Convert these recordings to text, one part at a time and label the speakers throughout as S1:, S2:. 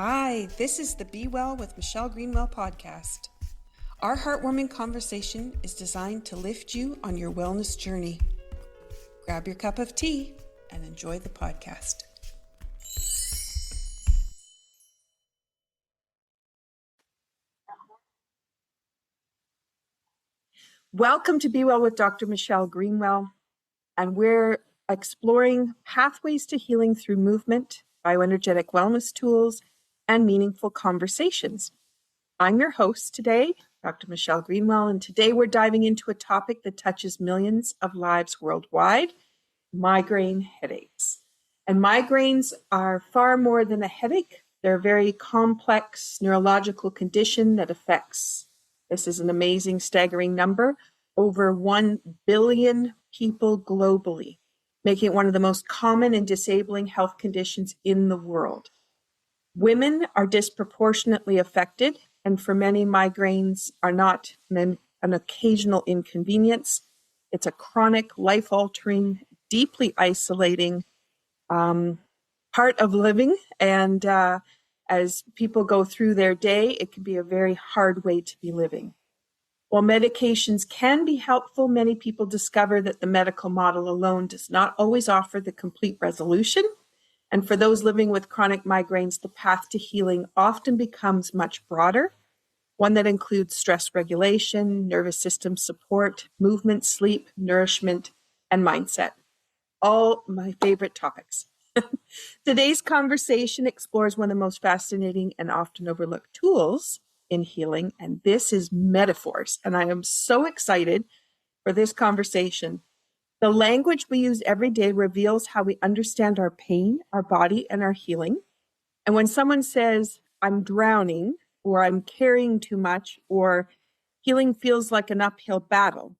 S1: Hi, this is the Be Well with Michelle Greenwell podcast. Our heartwarming conversation is designed to lift you on your wellness journey. Grab your cup of tea and enjoy the podcast. Welcome to Be Well with Dr. Michelle Greenwell, and we're exploring pathways to healing through movement, bioenergetic wellness tools, and meaningful conversations. I'm your host today, Dr. Michelle Greenwell, and today we're diving into a topic that touches millions of lives worldwide, migraine headaches. And migraines are far more than a headache. They're a very complex neurological condition that affects, this is an amazing, staggering number, over 1 billion people globally, making it one of the most common and disabling health conditions in the world. Women are disproportionately affected, and for many, migraines are not an occasional inconvenience. It's a chronic, life-altering, deeply isolating part of living. And as people go through their day, it can be a very hard way to be living. While medications can be helpful, many people discover that the medical model alone does not always offer the complete resolution. And for those living with chronic migraines, the path to healing often becomes much broader, one that includes stress regulation, nervous system support, movement, sleep, nourishment, and mindset. All my favorite topics. Today's conversation explores one of the most fascinating and often overlooked tools in healing, and this is metaphors. And I am so excited for this conversation. The language we use every day reveals how we understand our pain, our body, and our healing. And when someone says, I'm drowning, or I'm carrying too much, or healing feels like an uphill battle,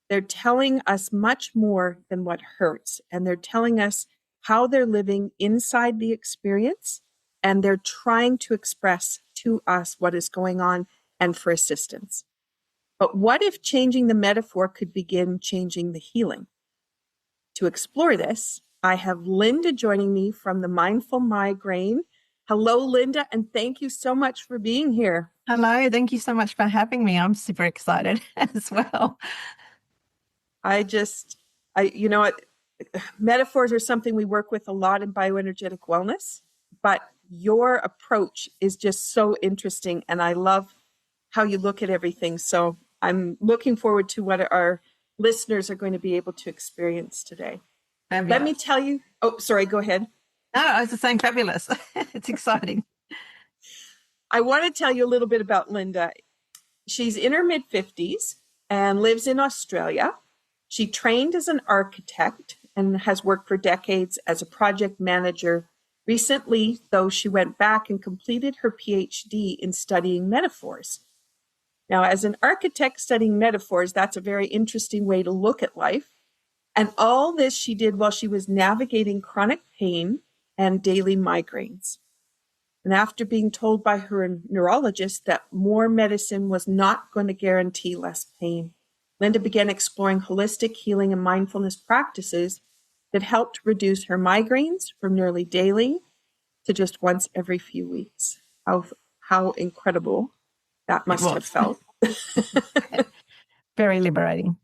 S1: they're telling us much more than what hurts. And they're telling us how they're living inside the experience. And they're trying to express to us what is going on and for assistance. But what if changing the metaphor could begin changing the healing? To explore this, I have Linda joining me from the Mindful Migraine. Hello, Linda, and thank you so much for being here.
S2: Hello, thank you so much for having me. I'm super excited as well.
S1: Metaphors are something we work with a lot in bioenergetic wellness, but your approach is just so interesting, and I love how you look at everything. So I'm looking forward to what our listeners are going to be able to experience today.
S2: Fabulous.
S1: Let me tell you. Oh, sorry, go ahead.
S2: No, I was just saying fabulous. It's exciting.
S1: I want to tell you a little bit about Linda. She's in her mid-50s and lives in Australia. She trained as an architect and has worked for decades as a project manager. Recently, though, she went back and completed her PhD in studying metaphors. Now, as an architect studying metaphors, that's a very interesting way to look at life. And all this she did while she was navigating chronic pain and daily migraines. And after being told by her neurologist that more medicine was not going to guarantee less pain, Linda began exploring holistic healing and mindfulness practices that helped reduce her migraines from nearly daily to just once every few weeks. How incredible that must have felt.
S2: Very liberating.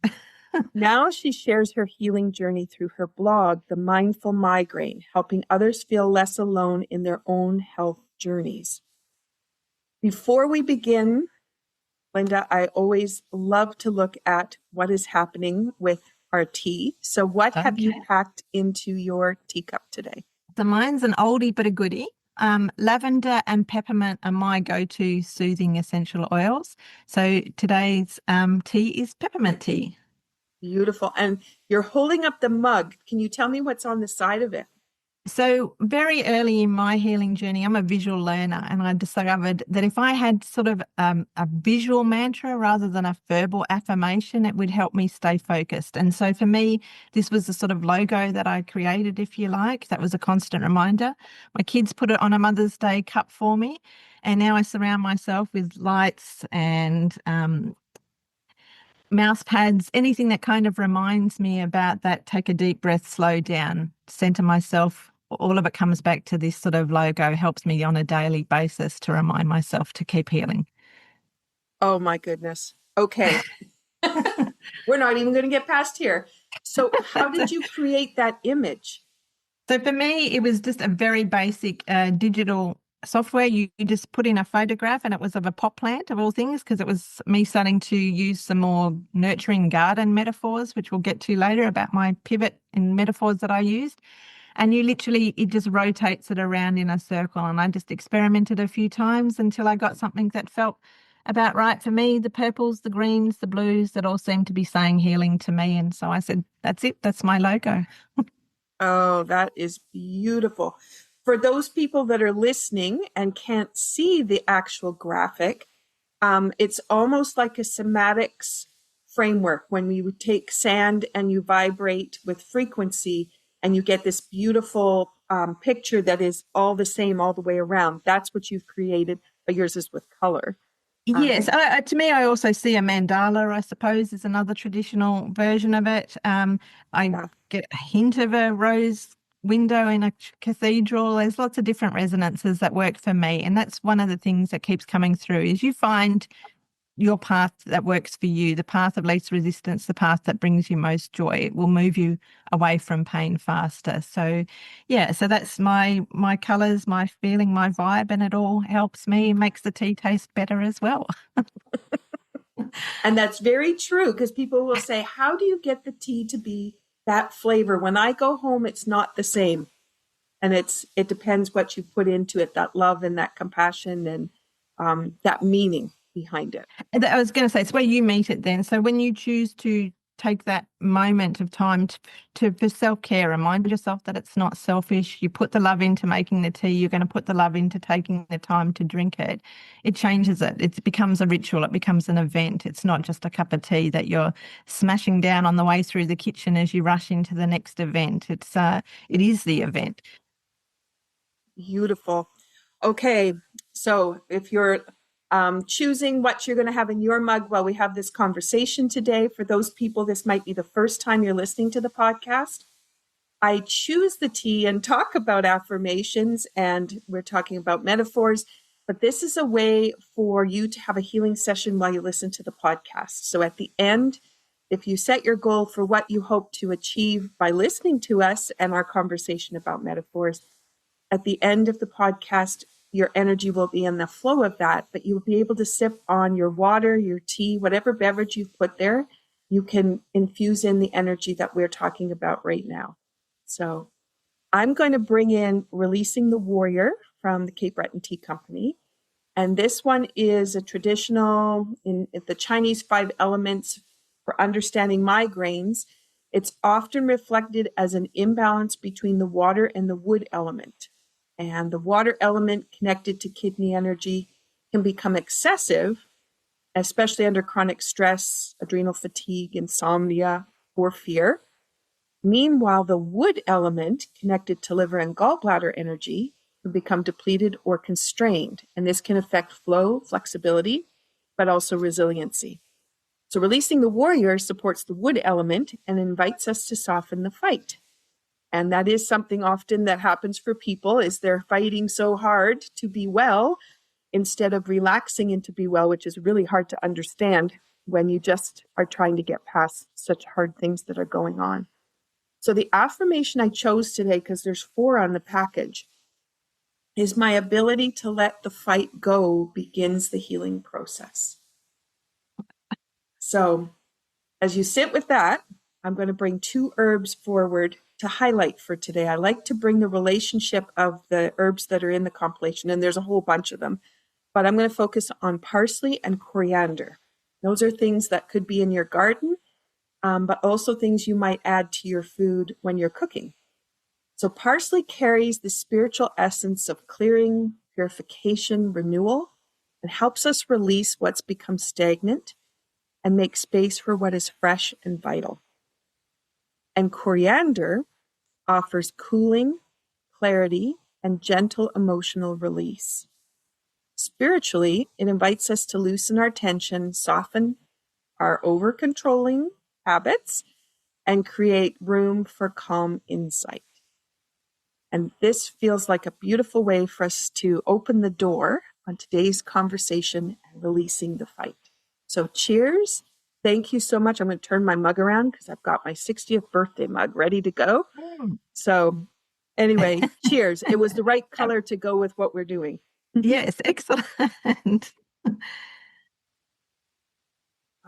S1: Now she shares her healing journey through her blog, The Mindful Migraine, helping others feel less alone in their own health journeys. Before we begin, Linda, I always love to look at what is happening with our tea. So what have you packed into your teacup today?
S2: So mine's an oldie but a goodie. Lavender and peppermint are my go-to soothing essential oils. So today's tea is peppermint tea.
S1: Beautiful. And you're holding up the mug. Can you tell me what's on the side of it?
S2: So very early in my healing journey, I'm a visual learner, and I discovered that if I had sort of a visual mantra rather than a verbal affirmation, it would help me stay focused. And so for me, this was the sort of logo that I created, if you like. That was a constant reminder. My kids put it on a Mother's Day cup for me, and now I surround myself with lights and mouse pads, anything that kind of reminds me about that. Take a deep breath, slow down, center myself, all of it comes back to this sort of logo, helps me on a daily basis to remind myself to keep healing.
S1: Oh my goodness. Okay. We're not even going to get past here. So how did you create that image?
S2: So for me, it was just a very basic digital software. You just put in a photograph, and it was of a pot plant of all things, because it was me starting to use some more nurturing garden metaphors, which we'll get to later about my pivot in metaphors that I used. And it just rotates it around in a circle. And I just experimented a few times until I got something that felt about right for me. The purples, the greens, the blues, that all seemed to be saying healing to me. And so I said, that's it. That's my logo.
S1: Oh, that is beautiful. For those people that are listening and can't see the actual graphic, it's almost like a somatics framework when you take sand and you vibrate with frequency and you get this beautiful picture that is all the same all the way around. That's what you've created, but yours is with color.
S2: Yes, to me, I also see a mandala, I suppose, is another traditional version of it. I
S1: Yeah.
S2: get a hint of a rose window in a cathedral. There's lots of different resonances that work for me. And that's one of the things that keeps coming through is you find your path that works for you, the path of least resistance, the path that brings you most joy. It will move you away from pain faster. So yeah, so that's my colors, my feeling, my vibe, and it all helps me, makes the tea taste better as well.
S1: And that's very true because people will say, how do you get the tea to be that flavor? When I go home, it's not the same. And it depends what you put into it, that love and that compassion and that meaning behind it.
S2: I was going to say, it's where you meet it then. So when you choose to take that moment of time for self-care, remind yourself that it's not selfish. You put the love into making the tea, you're going to put the love into taking the time to drink it. It changes it. It becomes a ritual. It becomes an event. It's not just a cup of tea that you're smashing down on the way through the kitchen as you rush into the next event. It is the event.
S1: Beautiful. Okay, so if you're choosing what you're going to have in your mug while we have this conversation today, for those people, this might be the first time you're listening to the podcast. I choose the tea and talk about affirmations, and we're talking about metaphors, but this is a way for you to have a healing session while you listen to the podcast. So at the end, if you set your goal for what you hope to achieve by listening to us and our conversation about metaphors, at the end of the podcast, your energy will be in the flow of that, but you'll be able to sip on your water, your tea, whatever beverage you've put there. You can infuse in the energy that we're talking about right now. So I'm going to bring in Releasing the Warrior from the Cape Breton Tea Company. And this one is a traditional in the Chinese 5 elements for understanding migraines. It's often reflected as an imbalance between the water and the wood element. And the water element connected to kidney energy can become excessive, especially under chronic stress, adrenal fatigue, insomnia, or fear. Meanwhile, the wood element connected to liver and gallbladder energy can become depleted or constrained, and this can affect flow, flexibility, but also resiliency. So releasing the warrior supports the wood element and invites us to soften the fight. And that is something often that happens for people is they're fighting so hard to be well instead of relaxing into be well, which is really hard to understand when you just are trying to get past such hard things that are going on. So the affirmation I chose today, because there's 4 on the package, is my ability to let the fight go begins the healing process. So as you sit with that, I'm going to bring 2 herbs forward to highlight for today. I like to bring the relationship of the herbs that are in the compilation, and there's a whole bunch of them, but I'm going to focus on parsley and coriander. Those are things that could be in your garden, but also things you might add to your food when you're cooking. So parsley carries the spiritual essence of clearing, purification, renewal, and helps us release what's become stagnant and make space for what is fresh and vital. And coriander offers cooling, clarity, and gentle emotional release. Spiritually, it invites us to loosen our tension, soften our over-controlling habits, and create room for calm insight. And this feels like a beautiful way for us to open the door on today's conversation and releasing the fight. So cheers. Thank you so much. I'm going to turn my mug around because I've got my 60th birthday mug ready to go. So anyway, cheers. It was the right color to go with what we're doing.
S2: Yes, excellent.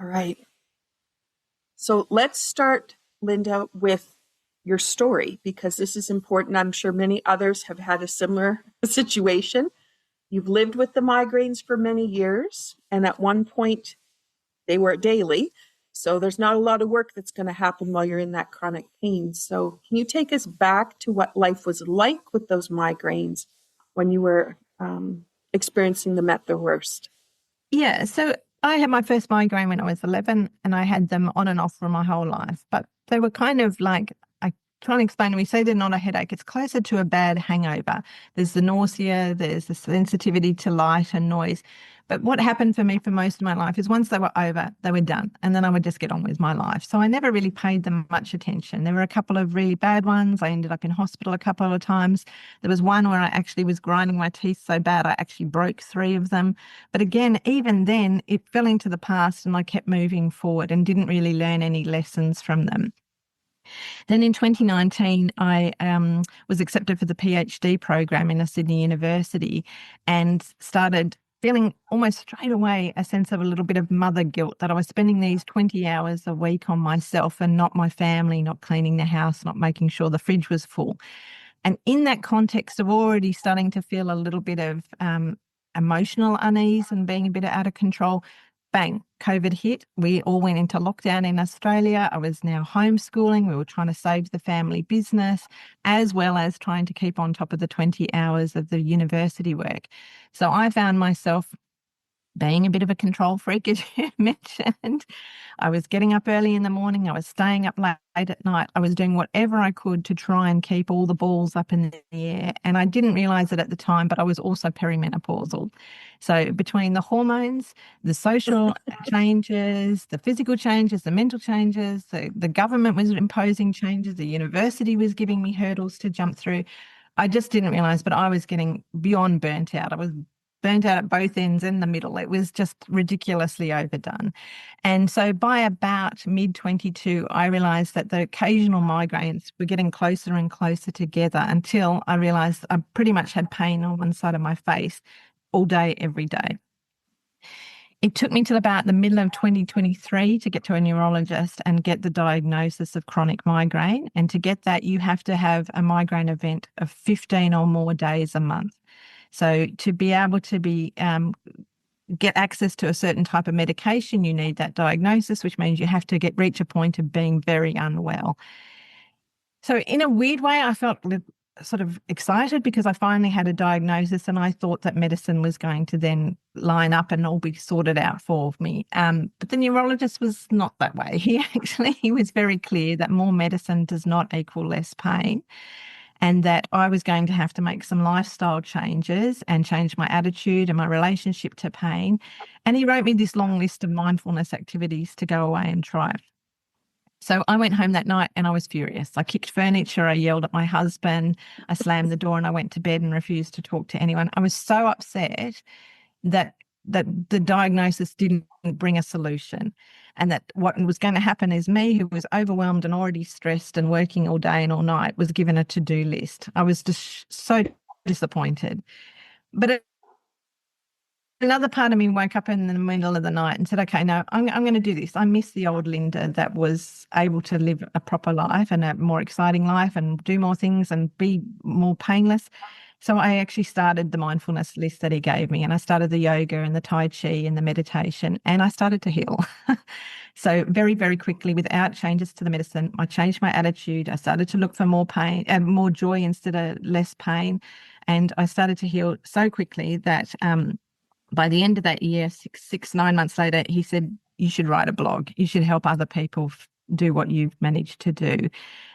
S1: All right. So let's start, Linda, with your story, because this is important. I'm sure many others have had a similar situation. You've lived with the migraines for many years, and at one point they were daily. So there's not a lot of work that's going to happen while you're in that chronic pain. So can you take us back to what life was like with those migraines when you were experiencing them at their worst?
S2: Yeah, so I had my first migraine when I was 11, and I had them on and off for my whole life. But they were kind of like, I try and explain, we say they're not a headache. It's closer to a bad hangover. There's the nausea, there's the sensitivity to light and noise. But what happened for me for most of my life is once they were over, they were done. And then I would just get on with my life. So I never really paid them much attention. There were a couple of really bad ones. I ended up in hospital a couple of times. There was one where I actually was grinding my teeth so bad I actually broke 3 of them. But again, even then, it fell into the past and I kept moving forward and didn't really learn any lessons from them. Then in 2019, I was accepted for the PhD program in a Sydney university and started feeling almost straight away a sense of a little bit of mother guilt that I was spending these 20 hours a week on myself and not my family, not cleaning the house, not making sure the fridge was full. And in that context of already starting to feel a little bit of emotional unease and being a bit out of control, bang, COVID hit. We all went into lockdown in Australia. I was now homeschooling. We were trying to save the family business, as well as trying to keep on top of the 20 hours of the university work. So I found myself being a bit of a control freak, as you mentioned. I was getting up early in the morning. I was staying up late at night. I was doing whatever I could to try and keep all the balls up in the air. And I didn't realize it at the time, but I was also perimenopausal. So between the hormones, the social changes, the physical changes, the mental changes, the government was imposing changes, the university was giving me hurdles to jump through. I just didn't realize, but I was getting beyond burnt out. I was burnt out at both ends in the middle. It was just ridiculously overdone. And so by about mid 22, I realized that the occasional migraines were getting closer and closer together until I realized I pretty much had pain on one side of my face all day, every day. It took me till about the middle of 2023 to get to a neurologist and get the diagnosis of chronic migraine. And to get that, you have to have a migraine event of 15 or more days a month. So to be able to get access to a certain type of medication, you need that diagnosis, which means you have to reach a point of being very unwell. So in a weird way, I felt sort of excited because I finally had a diagnosis and I thought that medicine was going to then line up and all be sorted out for me. But the neurologist was not that way. He was very clear that more medicine does not equal less pain, and that I was going to have to make some lifestyle changes and change my attitude and my relationship to pain. And he wrote me this long list of mindfulness activities to go away and try. So I went home that night and I was furious. I kicked furniture, I yelled at my husband, I slammed the door and I went to bed and refused to talk to anyone. I was so upset that the diagnosis didn't bring a solution, and that what was going to happen is me, who was overwhelmed and already stressed and working all day and all night, was given a to-do list. I was just so disappointed. But another part of me woke up in the middle of the night and said, okay, no, I'm going to do this. I miss the old Linda that was able to live a proper life and a more exciting life and do more things and be more painless. So I actually started the mindfulness list that he gave me, and I started the yoga and the Tai Chi and the meditation, and I started to heal. So very, very quickly, without changes to the medicine, I changed my attitude. I started to look for more pain and more joy instead of less pain. And I started to heal so quickly that by the end of that year, 9 months later, he said, you should write a blog. You should help other people do what you've managed to do.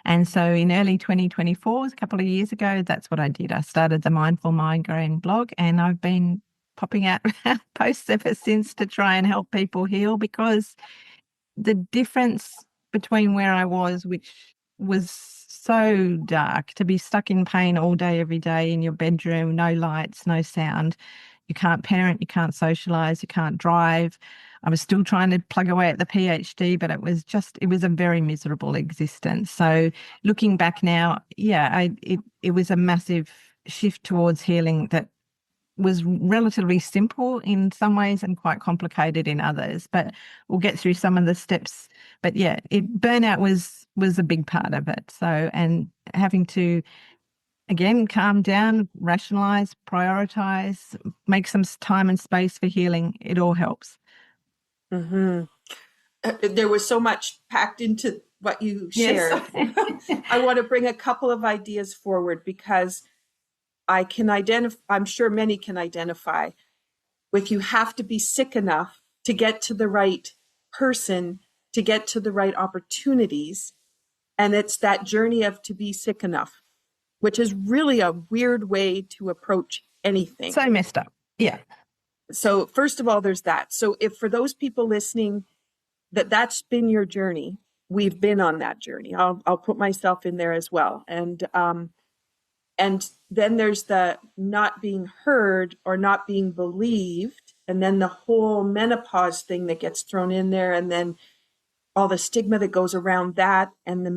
S2: And so in early 2024, a couple of years ago, that's what I did. I started the Mindful Migraine blog, and I've been popping out posts ever since to try and help people heal, because the difference between where I was, which was so dark to be stuck in pain all day, every day in your bedroom, no lights, no sound. You can't parent, you can't socialize, you can't drive. I was still trying to plug away at the PhD, but it was a very miserable existence. So looking back now, yeah, it was a massive shift towards healing that was relatively simple in some ways and quite complicated in others. But we'll get through some of the steps. But yeah, burnout was a big part of it. So, and having to again calm down, rationalize, prioritize, make some time and space for healing. It all helps.
S1: Mm-hmm. There was so much packed into what you shared.
S2: Yes.
S1: I want to bring a couple of ideas forward because I can identify, I'm sure many can identify with you have to be sick enough to get to the right person, to get to the right opportunities. And it's that journey of to be sick enough, which is really a weird way to approach anything.
S2: So messed up. Yeah.
S1: So first of all, there's that. So if for those people listening, that's been your journey, we've been on that journey. I'll put myself in there as well. And then there's the not being heard or not being believed. And then the whole menopause thing that gets thrown in there. And then all the stigma that goes around that and the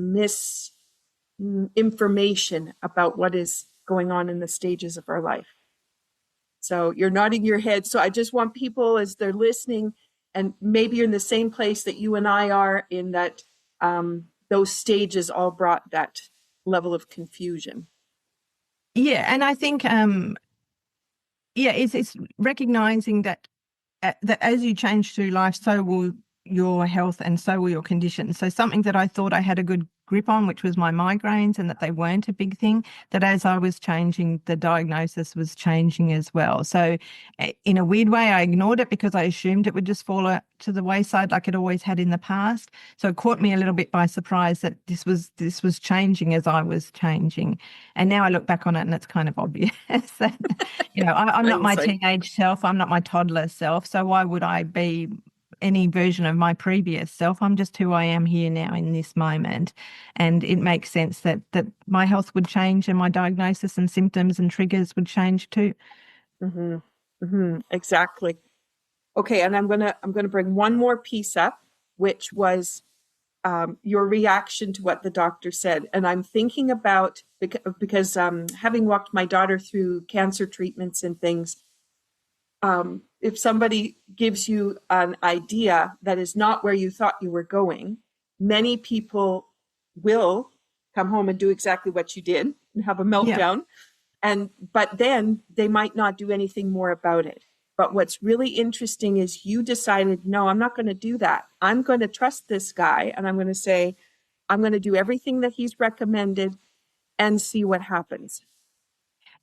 S1: misinformation about what is going on in the stages of our life. So you're nodding your head. So I just want people as they're listening, and maybe you're in the same place that you and I are in that those stages all brought that level of confusion.
S2: Yeah, and I think it's recognizing that that as you change through life, so will your health and so will your conditions. So something that I thought I had a good grip on, which was my migraines, and that they weren't a big thing, that as I was changing, the diagnosis was changing as well. So in a weird way, I ignored it because I assumed it would just fall to the wayside like it always had in the past. So it caught me a little bit by surprise that this was changing as I was changing. And now I look back on it and it's kind of obvious that, I'm not my teenage self, I'm not my toddler self. So why would I be any version of my previous self? I'm just who I am here now in this moment. And it makes sense that my health would change and my diagnosis and symptoms and triggers would change too.
S1: Mm-hmm. Mm-hmm. Exactly. Okay, and I'm gonna bring one more piece up, which was your reaction to what the doctor said. And I'm thinking about, because having walked my daughter through cancer treatments and things, if somebody gives you an idea that is not where you thought you were going, many people will come home and do exactly what you did and have a meltdown. Yeah. But then they might not do anything more about it. But what's really interesting is you decided, no, I'm not going to do that. I'm going to trust this guy. And I'm going to say, I'm going to do everything that he's recommended and see what happens.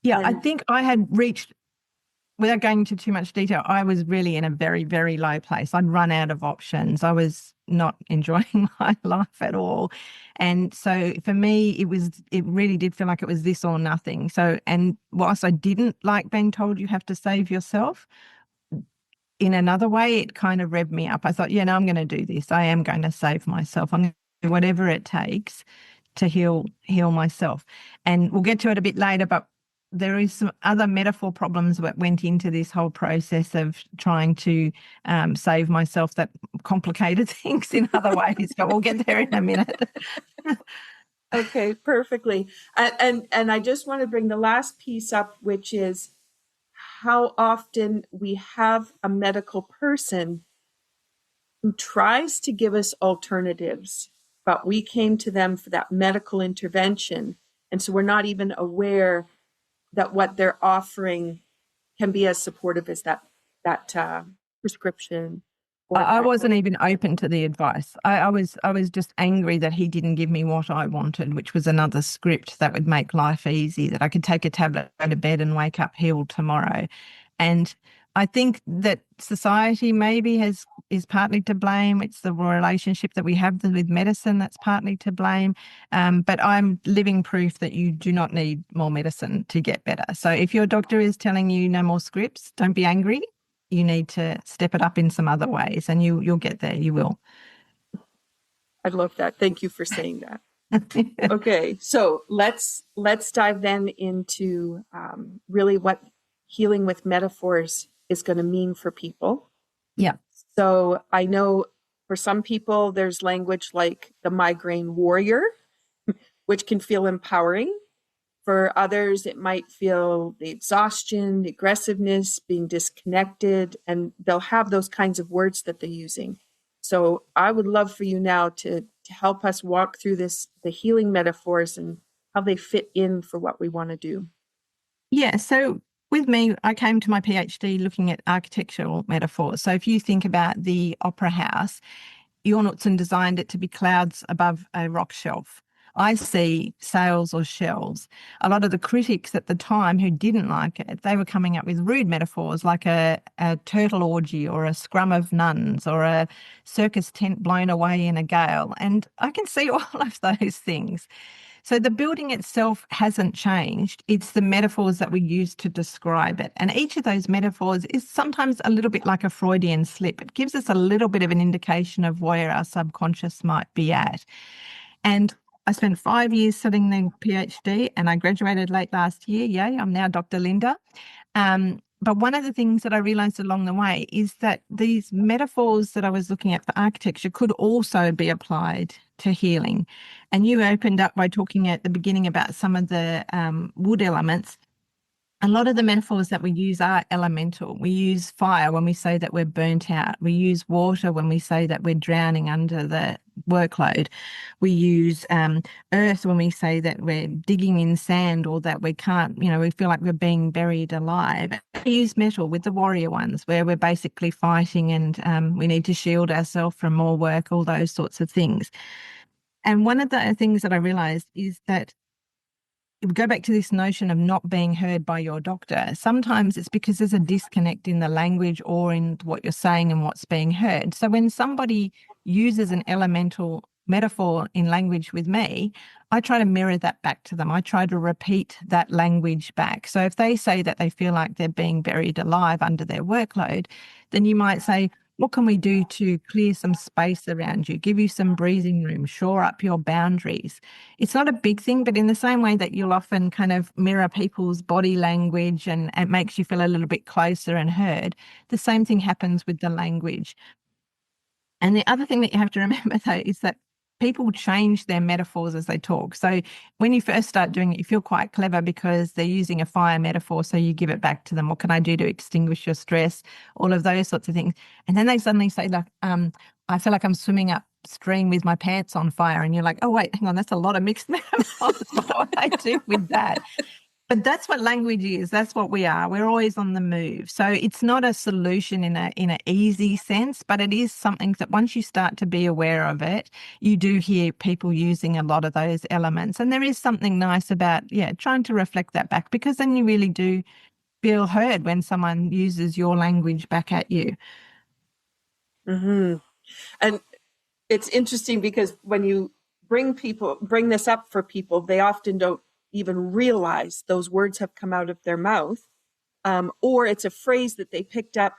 S2: Yeah, I think I had reached, without going into too much detail, I was really in a very, very low place. I'd run out of options. I was not enjoying my life at all. And so for me, it really did feel like it was this or nothing. So, and whilst I didn't like being told you have to save yourself, in another way, it kind of revved me up. I thought, no, I'm going to do this. I am going to save myself. I'm going to do whatever it takes to heal myself. And we'll get to it a bit later, but there is some other metaphor problems that went into this whole process of trying to save myself that complicated things in other ways. But we'll get there in a minute.
S1: Okay, perfectly. And I just want to bring the last piece up, which is how often we have a medical person who tries to give us alternatives, but we came to them for that medical intervention. And so we're not even aware that what they're offering can be as supportive as that prescription.
S2: I wasn't even open to the advice. I was just angry that he didn't give me what I wanted, which was another script that would make life easy, that I could take a tablet, go to bed and wake up healed tomorrow. And I think that society maybe is partly to blame. It's the relationship that we have with medicine that's partly to blame. But I'm living proof that you do not need more medicine to get better. So if your doctor is telling you no more scripts, don't be angry. You need to step it up in some other ways, and you'll get there. You will.
S1: I love that. Thank you for saying that. Okay, so let's dive then into really what healing with metaphors is going to mean for people.
S2: Yeah.
S1: So I know for some people there's language like the migraine warrior, which can feel empowering. For others, it might feel the exhaustion, the aggressiveness, being disconnected, and they'll have those kinds of words that they're using. So I would love for you now to help us walk through the healing metaphors and how they fit in for what we want to do.
S2: Yeah. So with me, I came to my PhD looking at architectural metaphors. So if you think about the opera house, Jornutsen designed it to be clouds above a rock shelf. I see sails or shells. A lot of the critics at the time who didn't like it, they were coming up with rude metaphors like a turtle orgy or a scrum of nuns or a circus tent blown away in a gale. And I can see all of those things. So the building itself hasn't changed. It's the metaphors that we use to describe it. And each of those metaphors is sometimes a little bit like a Freudian slip. It gives us a little bit of an indication of where our subconscious might be at. And I spent 5 years studying the PhD and I graduated late last year. Yay, I'm now Dr. Linda. But one of the things that I realized along the way is that these metaphors that I was looking at for architecture could also be applied to healing. And you opened up by talking at the beginning about some of the wood elements. A lot of the metaphors that we use are elemental. We use fire when we say that we're burnt out. We use water when we say that we're drowning under the workload. We use earth when we say that we're digging in sand or that we can't, we feel like we're being buried alive. We use metal with the warrior ones where we're basically fighting and we need to shield ourselves from more work, all those sorts of things. And one of the things that I realized is that go back to this notion of not being heard by your doctor. Sometimes it's because there's a disconnect in the language or in what you're saying and what's being heard. So when somebody uses an elemental metaphor in language with me, I try to mirror that back to them. I try to repeat that language back. So if they say that they feel like they're being buried alive under their workload, then you might say, what can we do to clear some space around you, give you some breathing room, shore up your boundaries? It's not a big thing, but in the same way that you'll often kind of mirror people's body language and it makes you feel a little bit closer and heard, the same thing happens with the language. And the other thing that you have to remember, though, is that people change their metaphors as they talk. So when you first start doing it, you feel quite clever because they're using a fire metaphor. So you give it back to them. What can I do to extinguish your stress? All of those sorts of things. And then they suddenly say, like, I feel like I'm swimming upstream with my pants on fire. And you're like, oh, wait, hang on, that's a lot of mixed metaphors. What do I do with that? But that's what language is. That's what we are. We're always on the move. So it's not a solution in an easy sense, but it is something that once you start to be aware of it, you do hear people using a lot of those elements. And there is something nice about, trying to reflect that back because then you really do feel heard when someone uses your language back at you.
S1: Mm-hmm. And it's interesting because when you bring this up for people, they often don't even realize those words have come out of their mouth, or it's a phrase that they picked up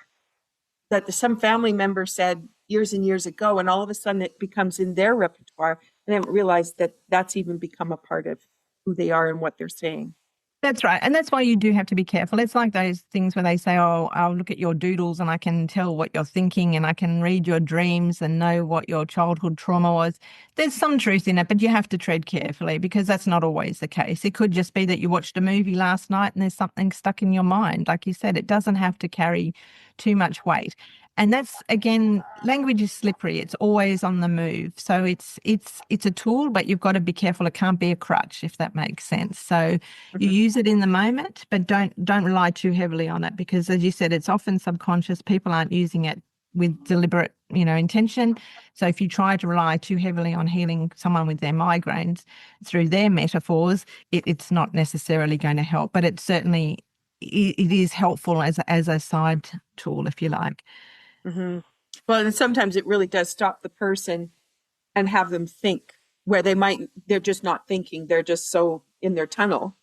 S1: that some family member said years and years ago, and all of a sudden it becomes in their repertoire, and they haven't realized that that's even become a part of who they are and what they're saying.
S2: That's right. And that's why you do have to be careful. It's like those things where they say, oh, I'll look at your doodles and I can tell what you're thinking and I can read your dreams and know what your childhood trauma was. There's some truth in it, but you have to tread carefully because that's not always the case. It could just be that you watched a movie last night and there's something stuck in your mind. Like you said, it doesn't have to carry too much weight. And that's, again, language is slippery. It's always on the move. So it's a tool, but you've got to be careful. It can't be a crutch, if that makes sense. So you use it in the moment, but don't rely too heavily on it because, as you said, it's often subconscious. People aren't using it with deliberate, intention. So if you try to rely too heavily on healing someone with their migraines through their metaphors, it's not necessarily going to help. But it certainly it is helpful as a side tool, if you like.
S1: Mm-hmm. Well, and sometimes it really does stop the person and have them think where they're just not thinking. They're just so in their tunnel,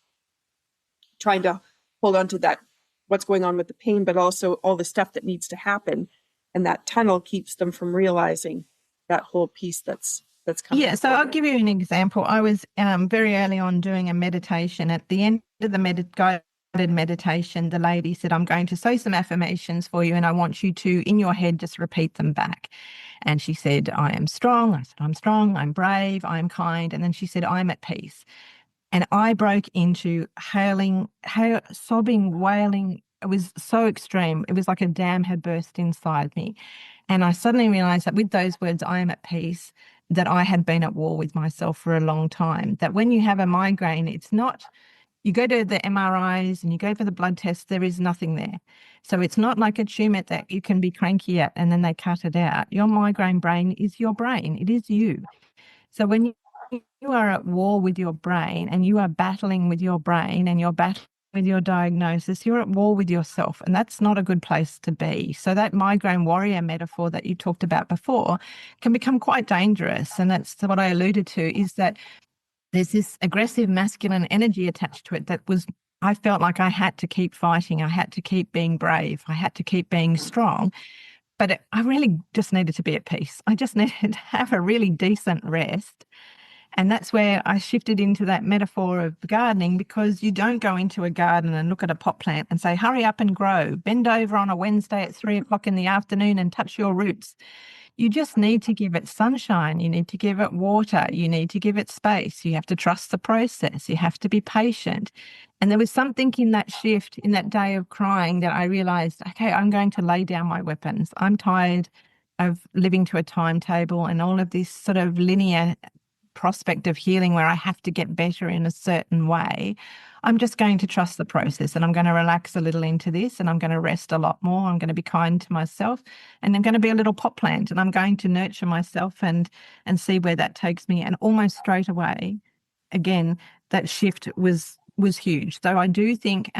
S1: trying to hold on to that, what's going on with the pain, but also all the stuff that needs to happen. And that tunnel keeps them from realizing that whole piece that's that's coming
S2: Yeah,
S1: up
S2: so
S1: for
S2: I'll
S1: her.
S2: give you an example. I was very early on doing a meditation. At the end of the guided meditation, the lady said, I'm going to say some affirmations for you, and I want you to, in your head, just repeat them back. And she said, I am strong. I said, I'm strong. I'm brave. I'm kind. And then she said, I'm at peace. And I broke into sobbing, wailing. It was so extreme. It was like a dam had burst inside me. And I suddenly realized that with those words, I am at peace, that I had been at war with myself for a long time. That when you have a migraine, it's not, you go to the MRIs and you go for the blood tests, there is nothing there. So it's not like a tumor that you can be cranky at and then they cut it out. Your migraine brain is your brain, it is you. So when you are at war with your brain and you are battling with your brain and you're battling with your diagnosis, you're at war with yourself. And that's not a good place to be. So that migraine warrior metaphor that you talked about before can become quite dangerous. And that's what I alluded to, is that there's this aggressive masculine energy attached to it that was, I felt like I had to keep fighting. I had to keep being brave. I had to keep being strong. But I really just needed to be at peace. I just needed to have a really decent rest. And that's where I shifted into that metaphor of gardening, because you don't go into a garden and look at a pot plant and say, hurry up and grow, bend over on a Wednesday at 3 o'clock in the afternoon and touch your roots. You just need to give it sunshine. You need to give it water. You need to give it space. You have to trust the process. You have to be patient. And there was something in that shift, in that day of crying, that I realized, okay, I'm going to lay down my weapons. I'm tired of living to a timetable and all of this sort of linear prospect of healing where I have to get better in a certain way. I'm just going to trust the process, and I'm going to relax a little into this, and I'm going to rest a lot more. I'm going to be kind to myself, and I'm going to be a little pot plant, and I'm going to nurture myself and see where that takes me. And almost straight away, again, that shift was huge. So I do think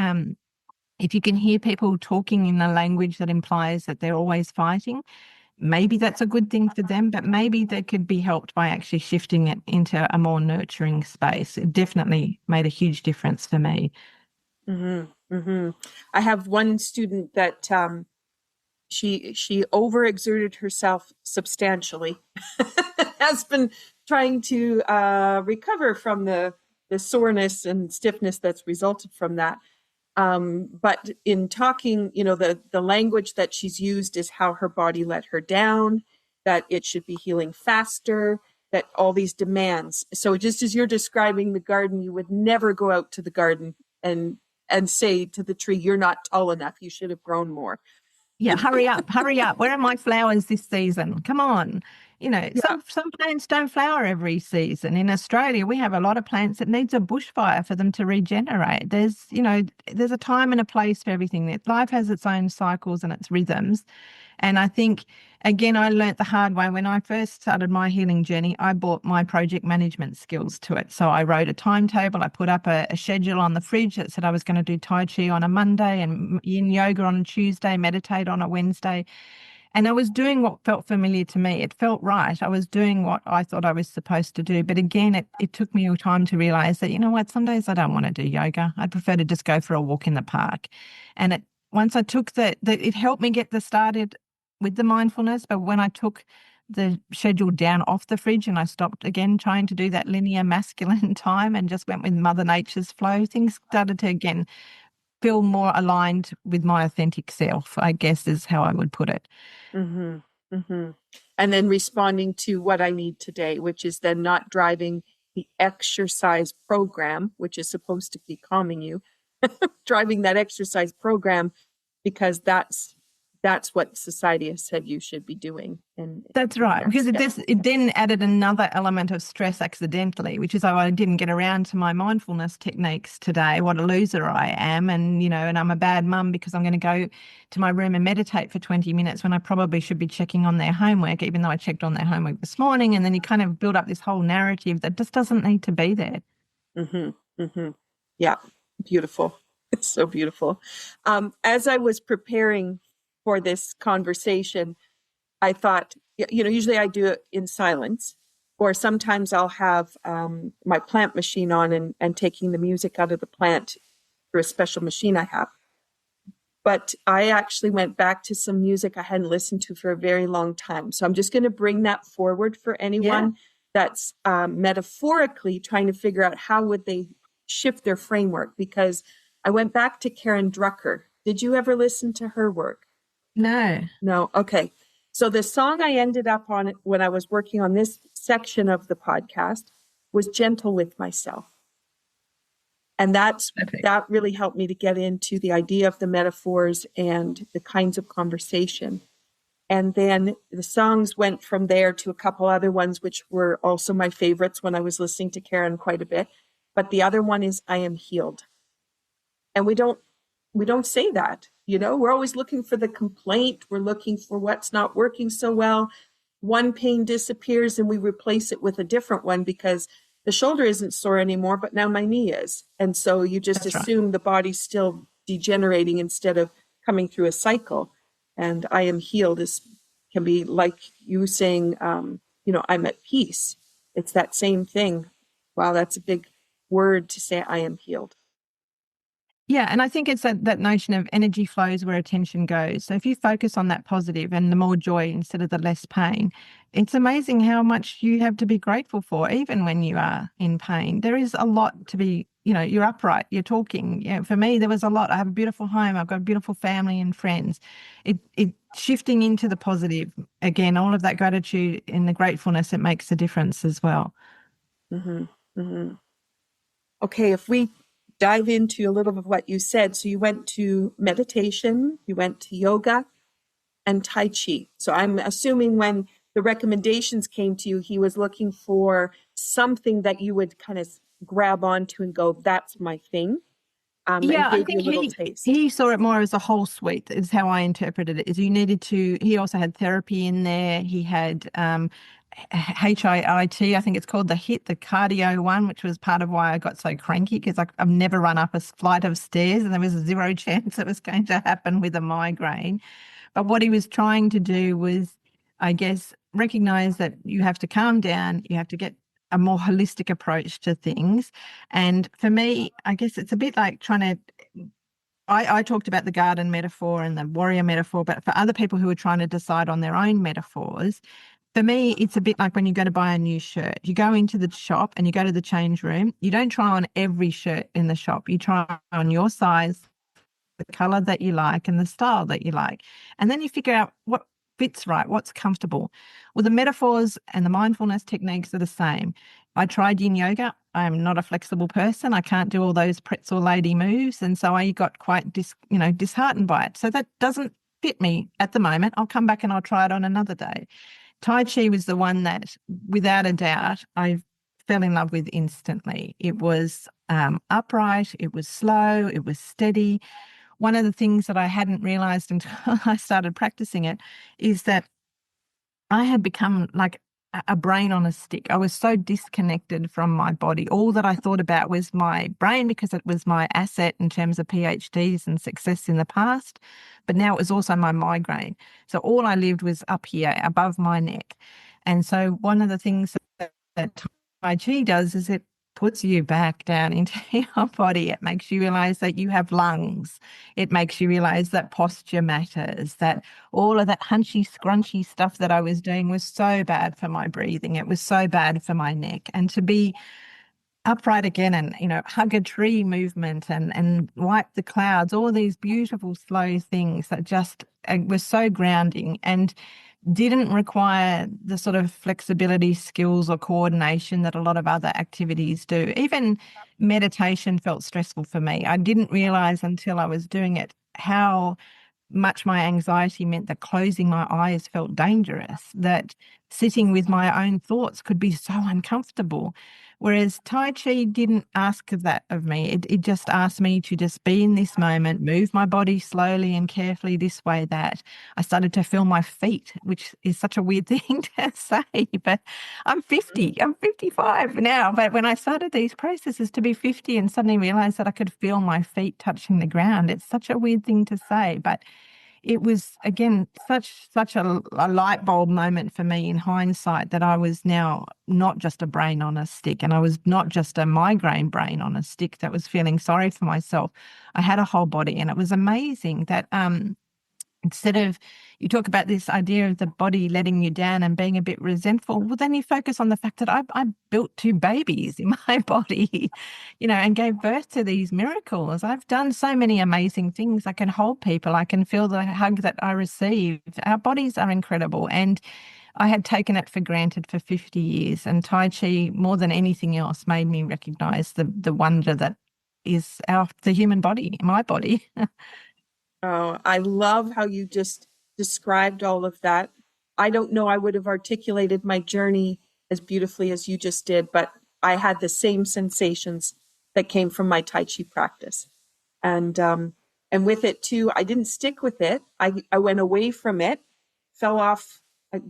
S2: if you can hear people talking in a language that implies that they're always fighting, maybe that's a good thing for them, but maybe they could be helped by actually shifting it into a more nurturing space. It definitely made a huge difference for me.
S1: Mm-hmm, mm-hmm. I have one student that she overexerted herself substantially, has been trying to recover from the soreness and stiffness that's resulted from that. But in talking, the language that she's used is how her body let her down, that it should be healing faster, that all these demands. So just as you're describing the garden, you would never go out to the garden and say to the tree, you're not tall enough, you should have grown more.
S2: Yeah, hurry up, hurry up. Where are my flowers this season? Come on.
S1: Yeah.
S2: Some plants don't flower every season. In Australia, we have a lot of plants that needs a bushfire for them to regenerate. There's a time and a place for everything. That life has its own cycles and its rhythms. And I think, again, I learnt the hard way. When I first started my healing journey, I brought my project management skills to it. So I wrote a timetable. I put up a schedule on the fridge that said I was going to do Tai Chi on a Monday and yin yoga on a Tuesday, meditate on a Wednesday. And I was doing what felt familiar to me. It felt right. I was doing what I thought I was supposed to do. But again, it took me a time to realize that, you know what, some days I don't want to do yoga. I'd prefer to just go for a walk in the park. And once I took it helped me get started with the mindfulness. But when I took the schedule down off the fridge and I stopped again trying to do that linear masculine time and just went with Mother Nature's flow, things started to again feel more aligned with my authentic self, I guess is how I would put it.
S1: Mm-hmm, mm-hmm. And then responding to what I need today, which is then not driving the exercise program, which is supposed to be calming you, driving that exercise program because that's what society has said you should be doing. And
S2: That's right, because
S1: yeah.
S2: it then added another element of stress accidentally, which is I didn't get around to my mindfulness techniques today. What a loser I am. And I'm a bad mum because I'm going to go to my room and meditate for 20 minutes when I probably should be checking on their homework, even though I checked on their homework this morning. And then you kind of build up this whole narrative that just doesn't need to be there.
S1: Mm-hmm, mm-hmm. Yeah, beautiful. It's so beautiful. As I was preparing for this conversation, I thought, usually I do it in silence, or sometimes I'll have my plant machine on and taking the music out of the plant through a special machine I have. But I actually went back to some music I hadn't listened to for a very long time. So I'm just going to bring that forward for anyone that's metaphorically trying to figure out how would they shift their framework, because I went back to Karen Drucker. Did you ever listen to her work?
S2: No.
S1: No. Okay. So the song I ended up on when I was working on this section of the podcast was Gentle with Myself. And that really helped me to get into the idea of the metaphors and the kinds of conversation. And then the songs went from there to a couple other ones, which were also my favorites when I was listening to Karen quite a bit. But the other one is I Am Healed. And we don't say that, we're always looking for the complaint. We're looking for what's not working so well. One pain disappears and we replace it with a different one because the shoulder isn't sore anymore, but now my knee is. And so you just assume the body's still degenerating instead of coming through a cycle. And I am healed can be like you saying, I'm at peace. It's that same thing. Wow, that's a big word to say, I am healed.
S2: Yeah, and I think it's that notion of energy flows where attention goes. So if you focus on that positive and the more joy instead of the less pain, it's amazing how much you have to be grateful for, even when you are in pain. There is a lot to be, you're upright, you're talking. For me, there was a lot. I have a beautiful home. I've got a beautiful family and friends. It shifting into the positive, again, all of that gratitude and the gratefulness, it makes a difference as well.
S1: Mm-hmm. Mm-hmm. Okay, if we dive into a little bit of what you said. So you went to meditation, you went to yoga and Tai Chi. So I'm assuming when the recommendations came to you, he was looking for something that you would kind of grab onto and go, that's my thing.
S2: Yeah,
S1: and
S2: I
S1: gave you a
S2: think
S1: little taste.
S2: he saw it more as a whole suite, is how I interpreted it. Is you needed to, he also had therapy in there. He had HIIT, I think it's called the HIIT, the cardio one, which was part of why I got so cranky because I've never run up a flight of stairs and there was a zero chance it was going to happen with a migraine. But what he was trying to do was, I guess, recognize that you have to calm down, you have to get a more holistic approach to things. And for me, I guess it's a bit like trying to, I talked about the garden metaphor and the warrior metaphor, but for other people who are trying to decide on their own metaphors, for me, it's a bit like when you go to buy a new shirt. You go into the shop and you go to the change room. You don't try on every shirt in the shop. You try on your size, the color that you like and the style that you like. And then you figure out what fits right, what's comfortable. Well, the metaphors and the mindfulness techniques are the same. I tried yin yoga. I'm not a flexible person. I can't do all those pretzel lady moves. And so I got quite disheartened by it. So that doesn't fit me at the moment. I'll come back and I'll try it on another day. Tai Chi was the one that, without a doubt, I fell in love with instantly. It was upright, it was slow, it was steady. One of the things that I hadn't realized until I started practicing it is that I had become like a brain on a stick. I was so disconnected from my body. All that I thought about was my brain because it was my asset in terms of PhDs and success in the past. But now it was also my migraine. So all I lived was up here above my neck. And so one of the things that Tai Chi does is it puts you back down into your body. It makes you realize that you have lungs. It makes you realize that posture matters, that all of that hunchy, scrunchy stuff that I was doing was so bad for my breathing. It was so bad for my neck. And to be upright again and, hug a tree movement and wipe the clouds, all these beautiful, slow things that just were so grounding and didn't require the sort of flexibility, skills, or coordination that a lot of other activities do. Even meditation felt stressful for me. I didn't realize until I was doing it how much my anxiety meant that closing my eyes felt dangerous, that sitting with my own thoughts could be so uncomfortable. Whereas Tai Chi didn't ask that of me. It just asked me to just be in this moment, move my body slowly and carefully this way, that. I started to feel my feet, which is such a weird thing to say, but I'm 50, I'm 55 now. But when I started these processes to be 50 and suddenly realized that I could feel my feet touching the ground, it's such a weird thing to say, but it was, again, such a light bulb moment for me in hindsight that I was now not just a brain on a stick, and I was not just a migraine brain on a stick that was feeling sorry for myself. I had a whole body, and it was amazing that Instead of, you talk about this idea of the body letting you down and being a bit resentful, well, then you focus on the fact that I built two babies in my body, and gave birth to these miracles. I've done so many amazing things. I can hold people. I can feel the hug that I receive. Our bodies are incredible. And I had taken it for granted for 50 years. And Tai Chi, more than anything else, made me recognize the wonder that is the human body, my body.
S1: Oh, I love how you just described all of that. I don't know I would have articulated my journey as beautifully as you just did, but I had the same sensations that came from my Tai Chi practice. And with it too, I didn't stick with it. I went away from it, fell off,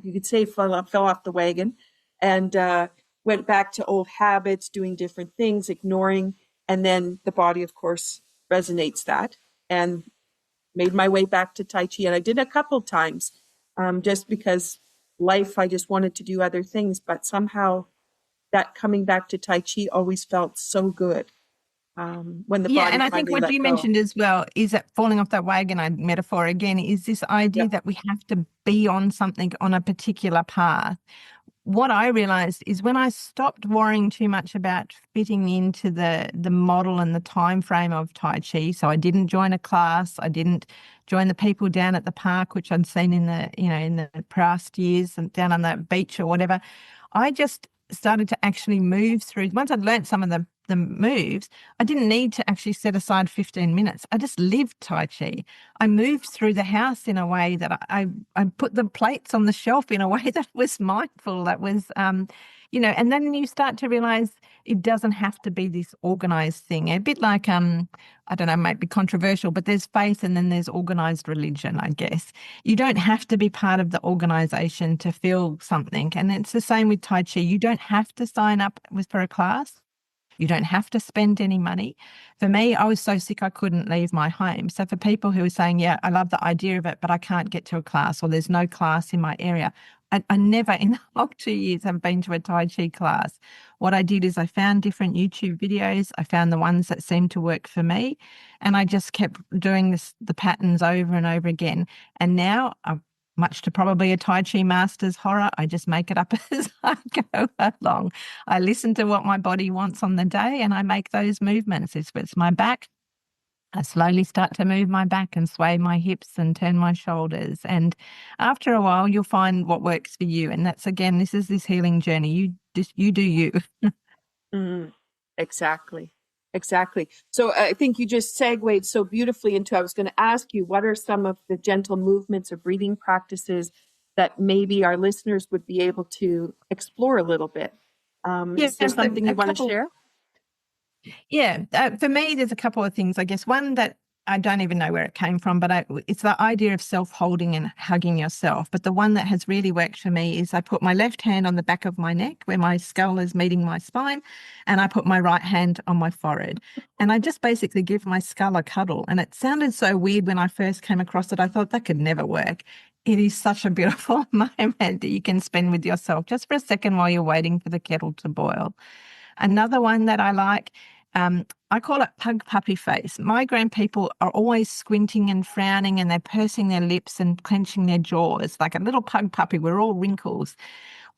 S1: you could say fell off the wagon, and went back to old habits, doing different things, ignoring, and then the body, of course, resonates that. And made my way back to Tai Chi. And I did a couple times just because life, I just wanted to do other things. But somehow that coming back to Tai Chi always felt so good when the
S2: Yeah,
S1: body
S2: and I think
S1: finally
S2: what
S1: let
S2: you
S1: go.
S2: mentioned as well is that falling off that wagon, metaphor again, is this idea
S1: Yeah.
S2: that we have to be on something on a particular path. What I realized is when I stopped worrying too much about fitting into the model and the time frame of Tai Chi, so I didn't join a class, I didn't join the people down at the park, which I'd seen in the past years and down on the beach or whatever. I just started to actually move through. Once I'd learned some of the moves, I didn't need to actually set aside 15 minutes. I just lived Tai Chi. I moved through the house in a way that I put the plates on the shelf in a way that was mindful, that was, and then you start to realize it doesn't have to be this organized thing. A bit like, I don't know, it might be controversial, but there's faith and then there's organized religion, I guess. You don't have to be part of the organization to feel something. And it's the same with Tai Chi. You don't have to sign up for a class. You don't have to spend any money. For me, I was so sick I couldn't leave my home. So for people who are saying, yeah, I love the idea of it, but I can't get to a class or there's no class in my area, I never in the whole 2 years have been to a Tai Chi class. What I did is I found different YouTube videos. I found the ones that seemed to work for me. And I just kept doing the patterns over and over again. And now much to probably a Tai Chi master's horror, I just make it up as I go along. I listen to what my body wants on the day and I make those movements. If it's my back, I slowly start to move my back and sway my hips and turn my shoulders. And after a while, you'll find what works for you. And that's, again, this is this healing journey. You do you.
S1: Mm, exactly. Exactly. So I think you just segued so beautifully into, I was going to ask you, what are some of the gentle movements or breathing practices that maybe our listeners would be able to explore a little bit? Is there
S2: Yes,
S1: something
S2: a
S1: you want to
S2: couple.
S1: share?
S2: Yeah, for me, there's a couple of things. I guess one that I don't even know where it came from, but it's the idea of self-holding and hugging yourself. But the one that has really worked for me is I put my left hand on the back of my neck where my skull is meeting my spine, and I put my right hand on my forehead. And I just basically give my skull a cuddle. And it sounded so weird when I first came across it. I thought that could never work. It is such a beautiful moment that you can spend with yourself just for a second while you're waiting for the kettle to boil. Another one that I like, I call it pug puppy face. Migraine people are always squinting and frowning and they're pursing their lips and clenching their jaws like a little pug puppy. We're all wrinkles.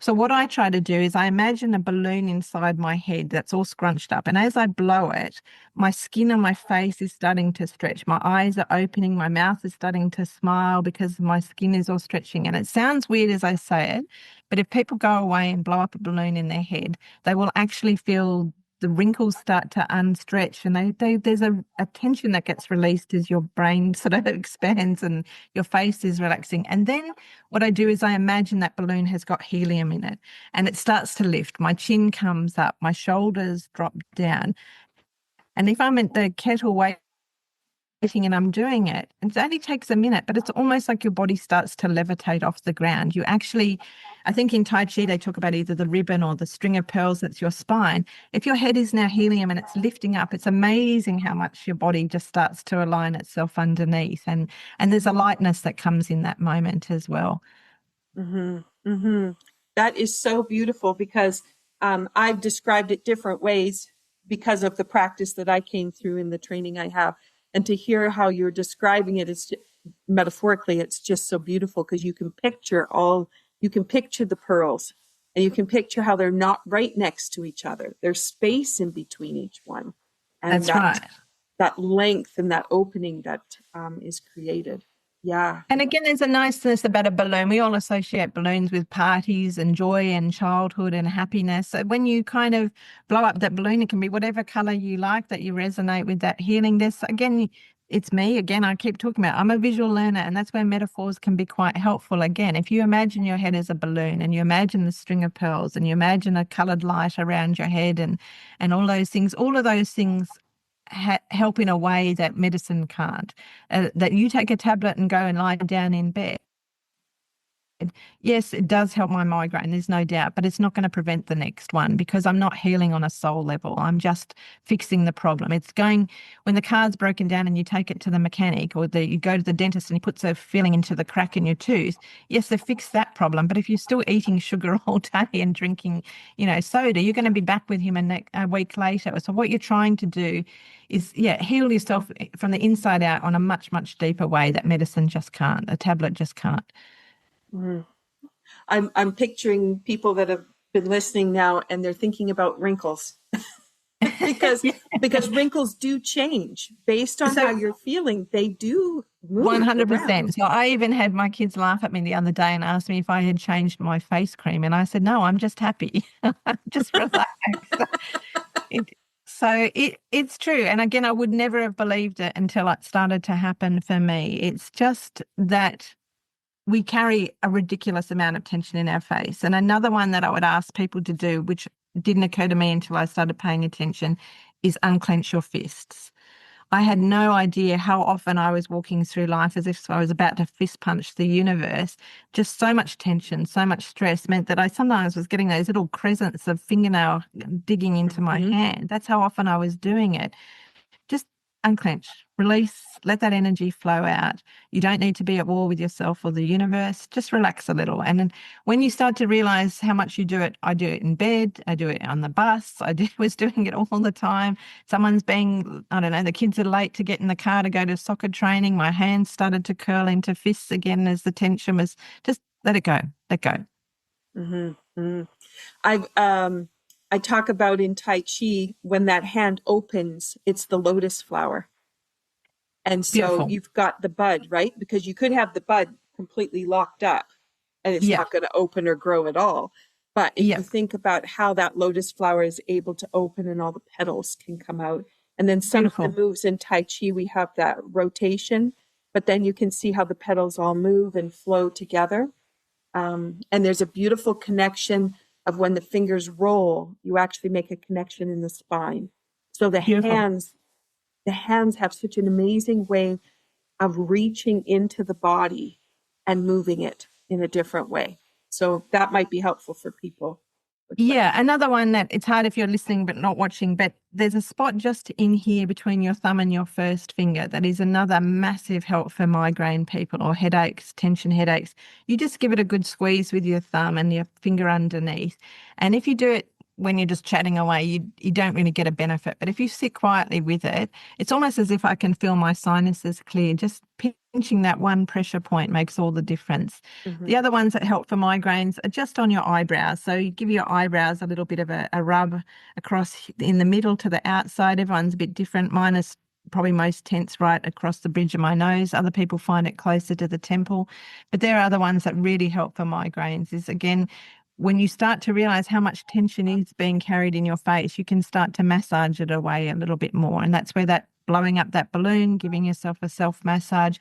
S2: So what I try to do is I imagine a balloon inside my head that's all scrunched up. And as I blow it, my skin on my face is starting to stretch. My eyes are opening. My mouth is starting to smile because my skin is all stretching. And it sounds weird as I say it, but if people go away and blow up a balloon in their head, they will actually feel the wrinkles start to unstretch, and there's a tension that gets released as your brain sort of expands and your face is relaxing. And then what I do is I imagine that balloon has got helium in it and it starts to lift. My chin comes up, my shoulders drop down. And if I'm at the kettle waiting and I'm doing it, it only takes a minute, but it's almost like your body starts to levitate off the ground. You actually, I think in Tai Chi, they talk about either the ribbon or the string of pearls that's your spine. If your head is now helium and it's lifting up, it's amazing how much your body just starts to align itself underneath. And there's a lightness that comes in that moment as well.
S1: Mm-hmm. Mm-hmm. That is so beautiful because I've described it different ways because of the practice that I came through in the training I have. And to hear how you're describing it, metaphorically, it's just so beautiful because you can picture the pearls, and you can picture how they're not right next to each other. There's space in between each one. And
S2: That's right.
S1: that length and that opening that is created. Yeah.
S2: And again, there's a niceness about a balloon. We all associate balloons with parties and joy and childhood and happiness. So when you kind of blow up that balloon, it can be whatever color you like that you resonate with that healing. There's again, it's me again. I keep talking about I'm a visual learner, and that's where metaphors can be quite helpful. Again, if you imagine your head as a balloon and you imagine the string of pearls and you imagine a colored light around your head and all of those things help in a way that medicine can't. That you take a tablet and go and lie down in bed. Yes, it does help my migraine, there's no doubt, but it's not going to prevent the next one because I'm not healing on a soul level. I'm just fixing the problem. It's going, when the car's broken down and you take it to the mechanic, or you go to the dentist and he puts a filling into the crack in your tooth. Yes, they fixed that problem, but if you're still eating sugar all day and drinking, soda, you're going to be back with him a week later. So what you're trying to do is, heal yourself from the inside out on a much, much deeper way that medicine just can't. A tablet just can't.
S1: Mm. I'm picturing people that have been listening now, and they're thinking about wrinkles because wrinkles do change based on how you're feeling. They do move
S2: 100%.
S1: around.
S2: So I even had my kids laugh at me the other day and ask me if I had changed my face cream, and I said, no, I'm just happy. I'm just relaxed. It's true. And again, I would never have believed it until it started to happen for me. It's just that we carry a ridiculous amount of tension in our face. And another one that I would ask people to do, which didn't occur to me until I started paying attention, is unclench your fists. I had no idea how often I was walking through life as if I was about to fist punch the universe. Just so much tension, so much stress meant that I sometimes was getting those little crescents of fingernail digging into my hand. That's how often I was doing it. Just unclench, release, let that energy flow out. You don't need to be at war with yourself or the universe. Just relax a little. And then when you start to realize how much you do it, I do it in bed, I do it on the bus, was doing it all the time. Someone's the kids are late to get in the car to go to soccer training. My hands started to curl into fists again as the tension was just let it go, let go.
S1: Mm-hmm. Mm-hmm. I talk about in Tai Chi, when that hand opens, it's the lotus flower. And so
S2: Beautiful.
S1: You've got the bud, right? Because you could have the bud completely locked up and it's not going to open or grow at all. But if you think about how that lotus flower is able to open and all the petals can come out. And then some of the moves in Tai Chi, we have that rotation, but then you can see how the petals all move and flow together. And there's a beautiful connection of when the fingers roll, you actually make a connection in the spine. So the hands have such an amazing way of reaching into the body and moving it in a different way. So that might be helpful for people.
S2: Yeah, another one that it's hard if you're listening but not watching, but there's a spot just in here between your thumb and your first finger that is another massive help for migraine people or headaches, tension headaches. You just give it a good squeeze with your thumb and your finger underneath. And if you do it when you're just chatting away, you don't really get a benefit. But if you sit quietly with it, it's almost as if I can feel my sinuses clear. Just pinching that one pressure point makes all the difference. Mm-hmm. The other ones that help for migraines are just on your eyebrows. So you give your eyebrows a little bit of a rub across in the middle to the outside. Everyone's a bit different. Mine is probably most tense right across the bridge of my nose. Other people find it closer to the temple. But there are other ones that really help for migraines. Is again, when you start to realize how much tension is being carried in your face, you can start to massage it away a little bit more. And that's where that blowing up that balloon, giving yourself a self-massage,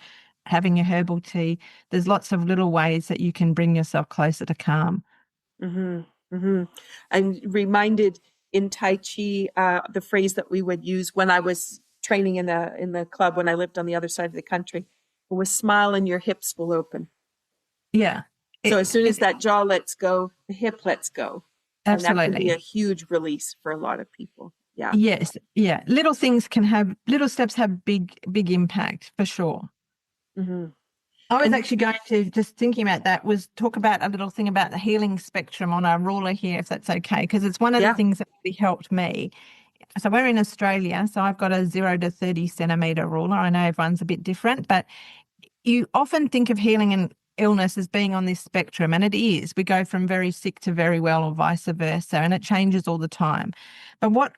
S2: having your herbal tea, there's lots of little ways that you can bring yourself closer to calm.
S1: Mm-hmm. Mm-hmm. I'm reminded in Tai Chi, the phrase that we would use when I was training in the club when I lived on the other side of the country, was smile and your hips will open.
S2: Yeah.
S1: So as soon as that jaw lets go, the hip lets go.
S2: Absolutely.
S1: And that can be a huge release for a lot of people. Yeah.
S2: Yes. Yeah. Little steps have big impact for sure.
S1: Mm-hmm.
S2: I was actually going to, just thinking about that, was talk about a little thing about the healing spectrum on our ruler here, if that's okay, because it's one of the things that really helped me. So we're in Australia, so I've got a 0 to 30 centimetre ruler. I know everyone's a bit different, but you often think of healing and illness as being on this spectrum, and it is. We go from very sick to very well, or vice versa, and it changes all the time. But what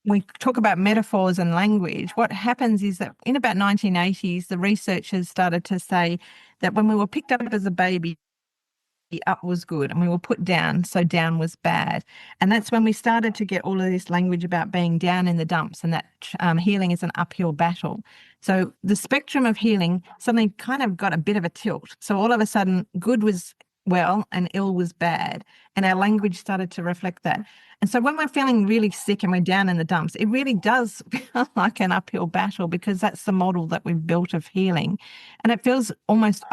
S2: we talk about metaphors and language, what happens is that in about 1980s, the researchers started to say that when we were picked up as a baby, up was good and we were put down, so down was bad. And that's when we started to get all of this language about being down in the dumps, and that healing is an uphill battle. So the spectrum of healing suddenly kind of got a bit of a tilt. So all of a sudden, good was well and ill was bad. And our language started to reflect that. And so when we're feeling really sick and we're down in the dumps, it really does feel like an uphill battle, because that's the model that we've built of healing. And it feels almost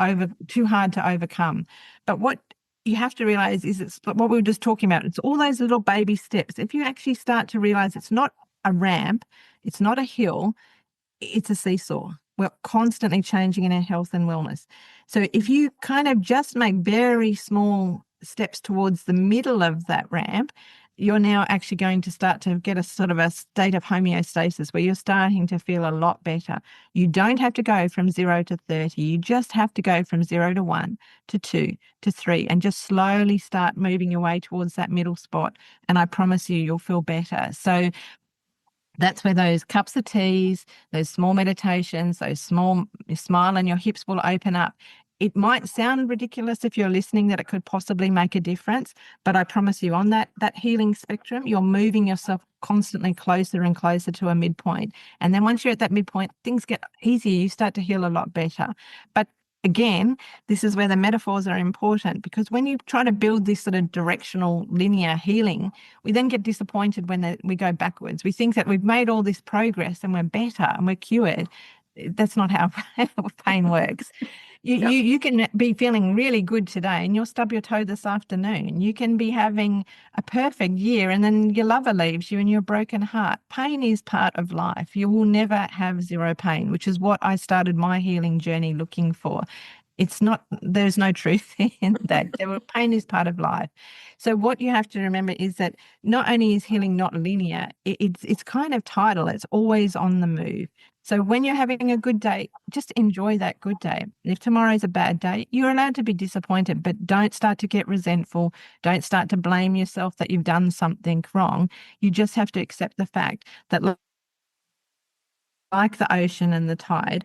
S2: too hard to overcome. But what you have to realize is it's what we were just talking about. It's all those little baby steps. If you actually start to realize it's not a ramp, it's not a hill, it's a seesaw. We're constantly changing in our health and wellness. So if you kind of just make very small steps towards the middle of that ramp, you're now actually going to start to get a sort of a state of homeostasis where you're starting to feel a lot better. You don't have to go from 0 to 30. You just have to go from 0 to 1 to 2 to 3 and just slowly start moving your way towards that middle spot. And I promise you'll feel better. So that's where those cups of teas, those small meditations, those small, you smile and your hips will open up. It might sound ridiculous if you're listening that it could possibly make a difference, but I promise you on that healing spectrum, you're moving yourself constantly closer and closer to a midpoint. And then once you're at that midpoint, things get easier. You start to heal a lot better. But again, this is where the metaphors are important, because when you try to build this sort of directional linear healing, we then get disappointed when we go backwards. We think that we've made all this progress and we're better and we're cured. That's not how pain works. You can be feeling really good today and you'll stub your toe this afternoon. You can be having a perfect year and then your lover leaves you and you're broken heart. Pain is part of life. You will never have zero pain, which is what I started my healing journey looking for. It's not, there's no truth in that. Pain is part of life. So what you have to remember is that not only is healing not linear, it's kind of tidal. It's always on the move. So when you're having a good day, just enjoy that good day. If tomorrow's a bad day, you're allowed to be disappointed, but don't start to get resentful. Don't start to blame yourself that you've done something wrong. You just have to accept the fact that, like the ocean and the tide,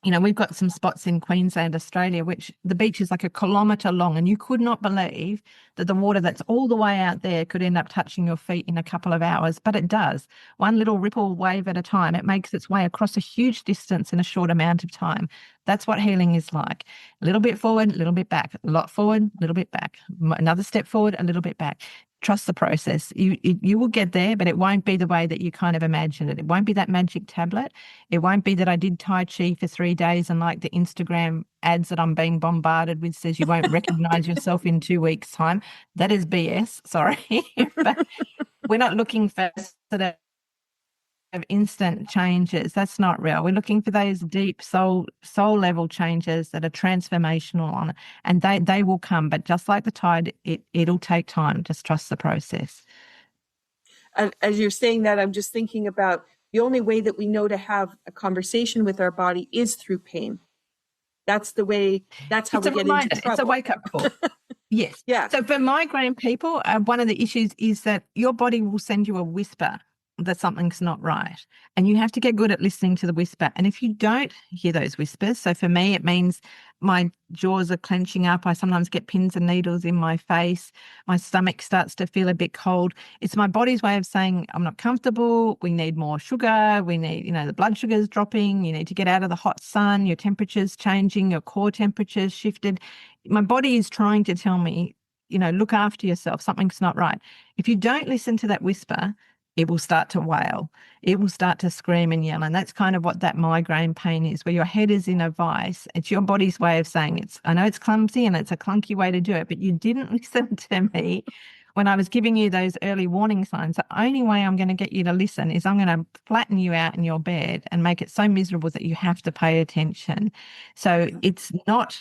S2: we've got some spots in Queensland, Australia, which the beach is like 1 kilometre long, and you could not believe that the water that's all the way out there could end up touching your feet in a couple of hours, but it does. One little ripple wave at a time, it makes its way across a huge distance in a short amount of time. That's what healing is like. A little bit forward, a little bit back, a lot forward, a little bit back, another step forward, a little bit back. Trust the process. You will get there, but it won't be the way that you kind of imagined it. It won't be that magic tablet. It won't be that I did Tai Chi for 3 days and like the Instagram ads that I'm being bombarded with says you won't recognize yourself in 2 weeks' time. That is BS, sorry. But we're not looking for sort of instant changes. That's not real. We're looking for those deep soul level changes that are transformational on it, and they will come. But just like the tide, it'll take time. Just trust the process.
S1: As you're saying that, I'm just thinking about the only way that we know to have a conversation with our body is through pain. That's the way. That's how we get into trouble.
S2: It's a wake-up call. Yes.
S1: Yeah.
S2: So for migraine people, one of the issues is that your body will send you a whisper that something's not right. And you have to get good at listening to the whisper. And if you don't hear those whispers, so for me, it means my jaws are clenching up. I sometimes get pins and needles in my face. My stomach starts to feel a bit cold. It's my body's way of saying, I'm not comfortable. We need more sugar. We need, the blood sugar's dropping. You need to get out of the hot sun. Your temperature's changing. Your core temperature's shifted. My body is trying to tell me, look after yourself. Something's not right. If you don't listen to that whisper, it will start to wail. It will start to scream and yell. And that's kind of what that migraine pain is, where your head is in a vice. It's your body's way of saying I know it's clumsy and it's a clunky way to do it, but you didn't listen to me when I was giving you those early warning signs. The only way I'm going to get you to listen is I'm going to flatten you out in your bed and make it so miserable that you have to pay attention. So it's not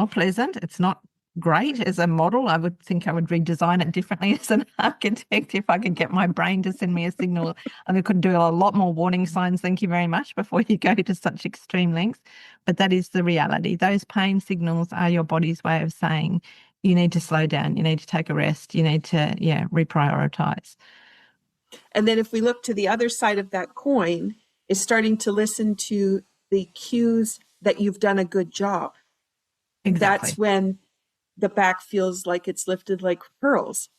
S2: pleasant. It's not great as a model. I would think I would redesign it differently as an architect if I could get my brain to send me a signal. And I could do a lot more warning signs, thank you very much, before you go to such extreme lengths. But that is the reality. Those pain signals are your body's way of saying you need to slow down, you need to take a rest, you need to, reprioritize.
S1: And then if we look to the other side of that coin, is starting to listen to the cues that you've done a good job.
S2: Exactly.
S1: That's when the back feels like it's lifted like pearls.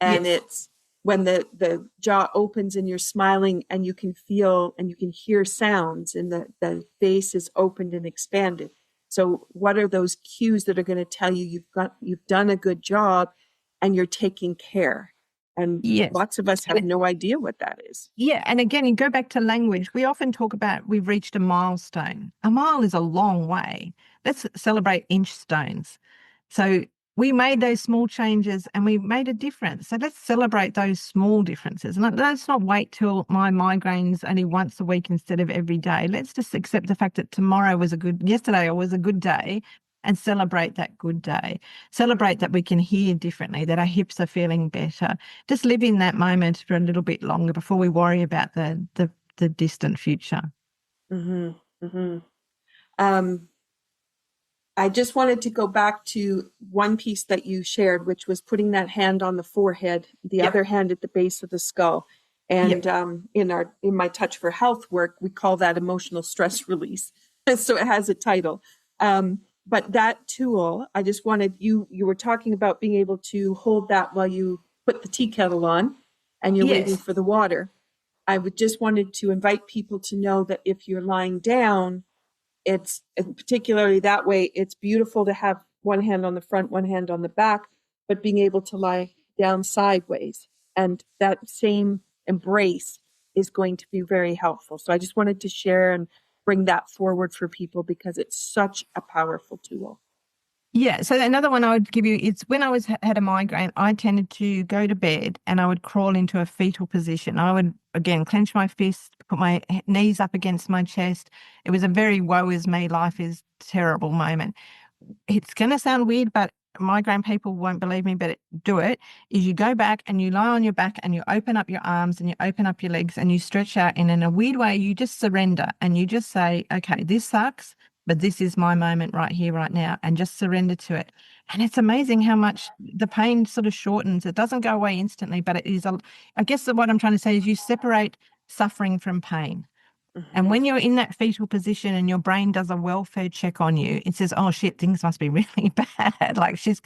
S1: And
S2: Yes.
S1: it's when the jaw opens and you're smiling and you can feel and you can hear sounds and the face is opened and expanded. So what are those cues that are going to tell you you've done a good job and you're taking care? And
S2: Yes.
S1: lots of us have no idea what that is.
S2: Yeah. And again, you go back to language. We often talk about we've reached a milestone. A mile is a long way. Let's celebrate inch stones. So we made those small changes and we made a difference. So let's celebrate those small differences. And let's not wait till my migraines only once a week instead of every day. Let's just accept the fact that yesterday was a good day, and celebrate that good day. Celebrate that we can hear differently, that our hips are feeling better. Just live in that moment for a little bit longer before we worry about the distant future.
S1: Mm-hmm. Mm-hmm. I just wanted to go back to one piece that you shared, which was putting that hand on the forehead, the other hand at the base of the skull. And in my Touch for Health work, we call that emotional stress release. So it has a title. But that tool, I just wanted you were talking about being able to hold that while you put the tea kettle on and you're waiting for the water. I would just wanted to invite people to know that if you're lying down, it's particularly that way, it's beautiful to have one hand on the front, one hand on the back, but being able to lie down sideways. And that same embrace is going to be very helpful. So I just wanted to share and bring that forward for people because it's such a powerful tool.
S2: Yeah. So another one I would give you is when I had a migraine, I tended to go to bed and I would crawl into a fetal position. I would, again, clench my fist, put my knees up against my chest. It was a very woe is me, life is terrible moment. It's going to sound weird, but migraine people won't believe me, but do it, is you go back and you lie on your back and you open up your arms and you open up your legs and you stretch out. And in a weird way, you just surrender and you just say, okay, this sucks, but this is my moment right here, right now, and just surrender to it. And it's amazing how much the pain sort of shortens. It doesn't go away instantly, but it is, I guess what I'm trying to say is you separate suffering from pain. And when you're in that fetal position and your brain does a welfare check on you, it says, oh shit, things must be really bad. Like she's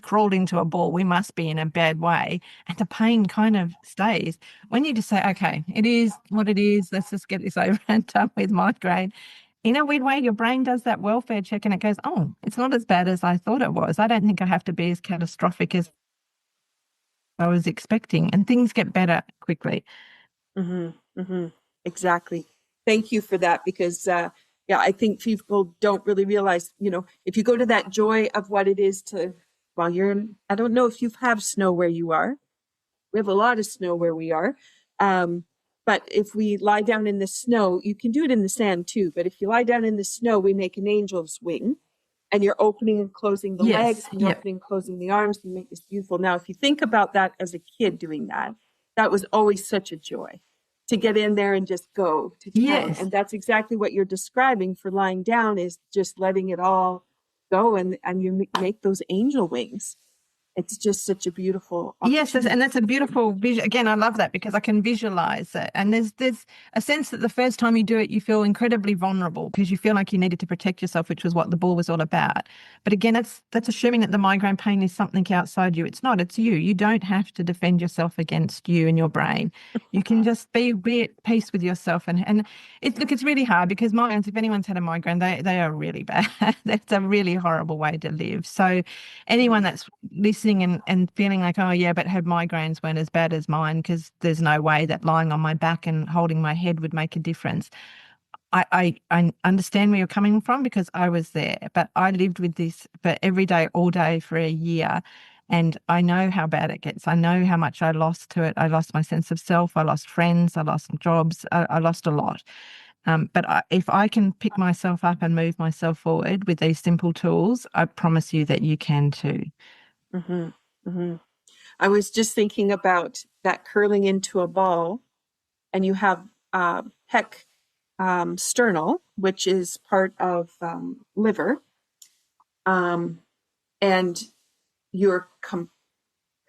S2: crawled into a ball. We must be in a bad way. And the pain kind of stays. When you just say, okay, it is what it is. Let's just get this over and done with migraine. In a weird way, your brain does that welfare check and it goes, oh, it's not as bad as I thought it was. I don't think I have to be as catastrophic as I was expecting. And things get better quickly.
S1: Mm-hmm. Mm-hmm. Exactly. Thank you for that because, I think people don't really realize, if you go to that joy of what it is to, I don't know if you have snow where you are. We have a lot of snow where we are. But if we lie down in the snow, you can do it in the sand too. But if you lie down in the snow, we make an angel's wing and you're opening and closing the legs and you're opening and closing the arms. You make this beautiful. Now, if you think about that as a kid doing that, that was always such a joy to get in there and just go to town.
S2: Yes.
S1: And that's exactly what you're describing for lying down is just letting it all go and you make those angel wings. It's just such a beautiful
S2: Yes, and that's a beautiful vision. Again, I love that because I can visualize it. And there's a sense that the first time you do it, you feel incredibly vulnerable because you feel like you needed to protect yourself, which was what the ball was all about. But again, that's assuming that the migraine pain is something outside you. It's not, it's you. You don't have to defend yourself against you and your brain. You can just be at peace with yourself. And it's really hard because migraines, if anyone's had a migraine, they are really bad. That's a really horrible way to live. So anyone that's listening and feeling like, oh yeah, but her migraines weren't as bad as mine because there's no way that lying on my back and holding my head would make a difference. I understand where you're coming from because I was there, but I lived with this for every day, all day for a year. And I know how bad it gets. I know how much I lost to it. I lost my sense of self. I lost friends. I lost jobs. I lost a lot. But if I can pick myself up and move myself forward with these simple tools, I promise you that you can too.
S1: Mm-hmm. Mm-hmm. I was just thinking about that curling into a ball, and you have pec sternal, which is part of liver, and you're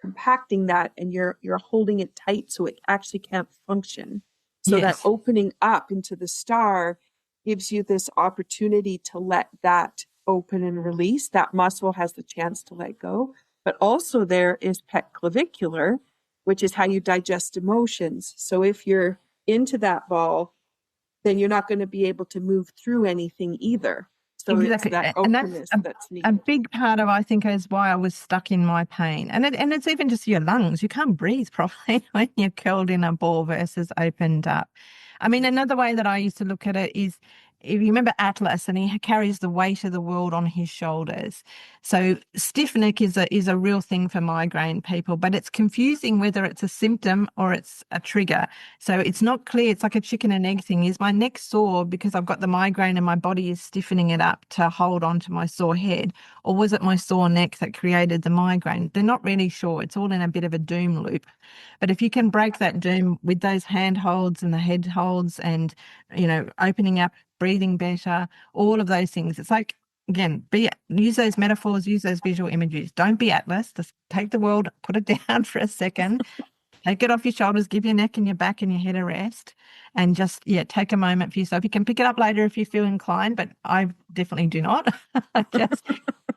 S1: compacting that, and you're holding it tight so it actually can't function. So that
S2: Yes,
S1: opening up into the star gives you this opportunity to let that open and release. That muscle has the chance to let go. But also there is pec clavicular, which is how you digest emotions. So if you're into that ball, then you're not going to be able to move through anything either. So it's
S2: exactly.
S1: that
S2: And that's
S1: openness that's
S2: a
S1: needed.
S2: big part of, I think, is why I was stuck in my pain. And it's even just your lungs. You can't breathe properly when you're curled in a ball versus opened up. I mean, another way that I used to look at it is, if you remember Atlas, and he carries the weight of the world on his shoulders. So stiff neck is a real thing for migraine people, but it's confusing whether it's a symptom or it's a trigger. So it's not clear. It's like a chicken and egg thing. Is my neck sore because I've got the migraine and my body is stiffening it up to hold on to my sore head? Or was it my sore neck that created the migraine? They're not really sure. It's all in a bit of a doom loop. But if you can break that doom with those hand holds and the head holds and, opening up, breathing better, all of those things, it's like, again, use those metaphors, use those visual images. Don't be Atlas. Just take the world, put it down for a second, take it off your shoulders, give your neck and your back and your head a rest, and just, take a moment for yourself. You can pick it up later if you feel inclined, but I definitely do not.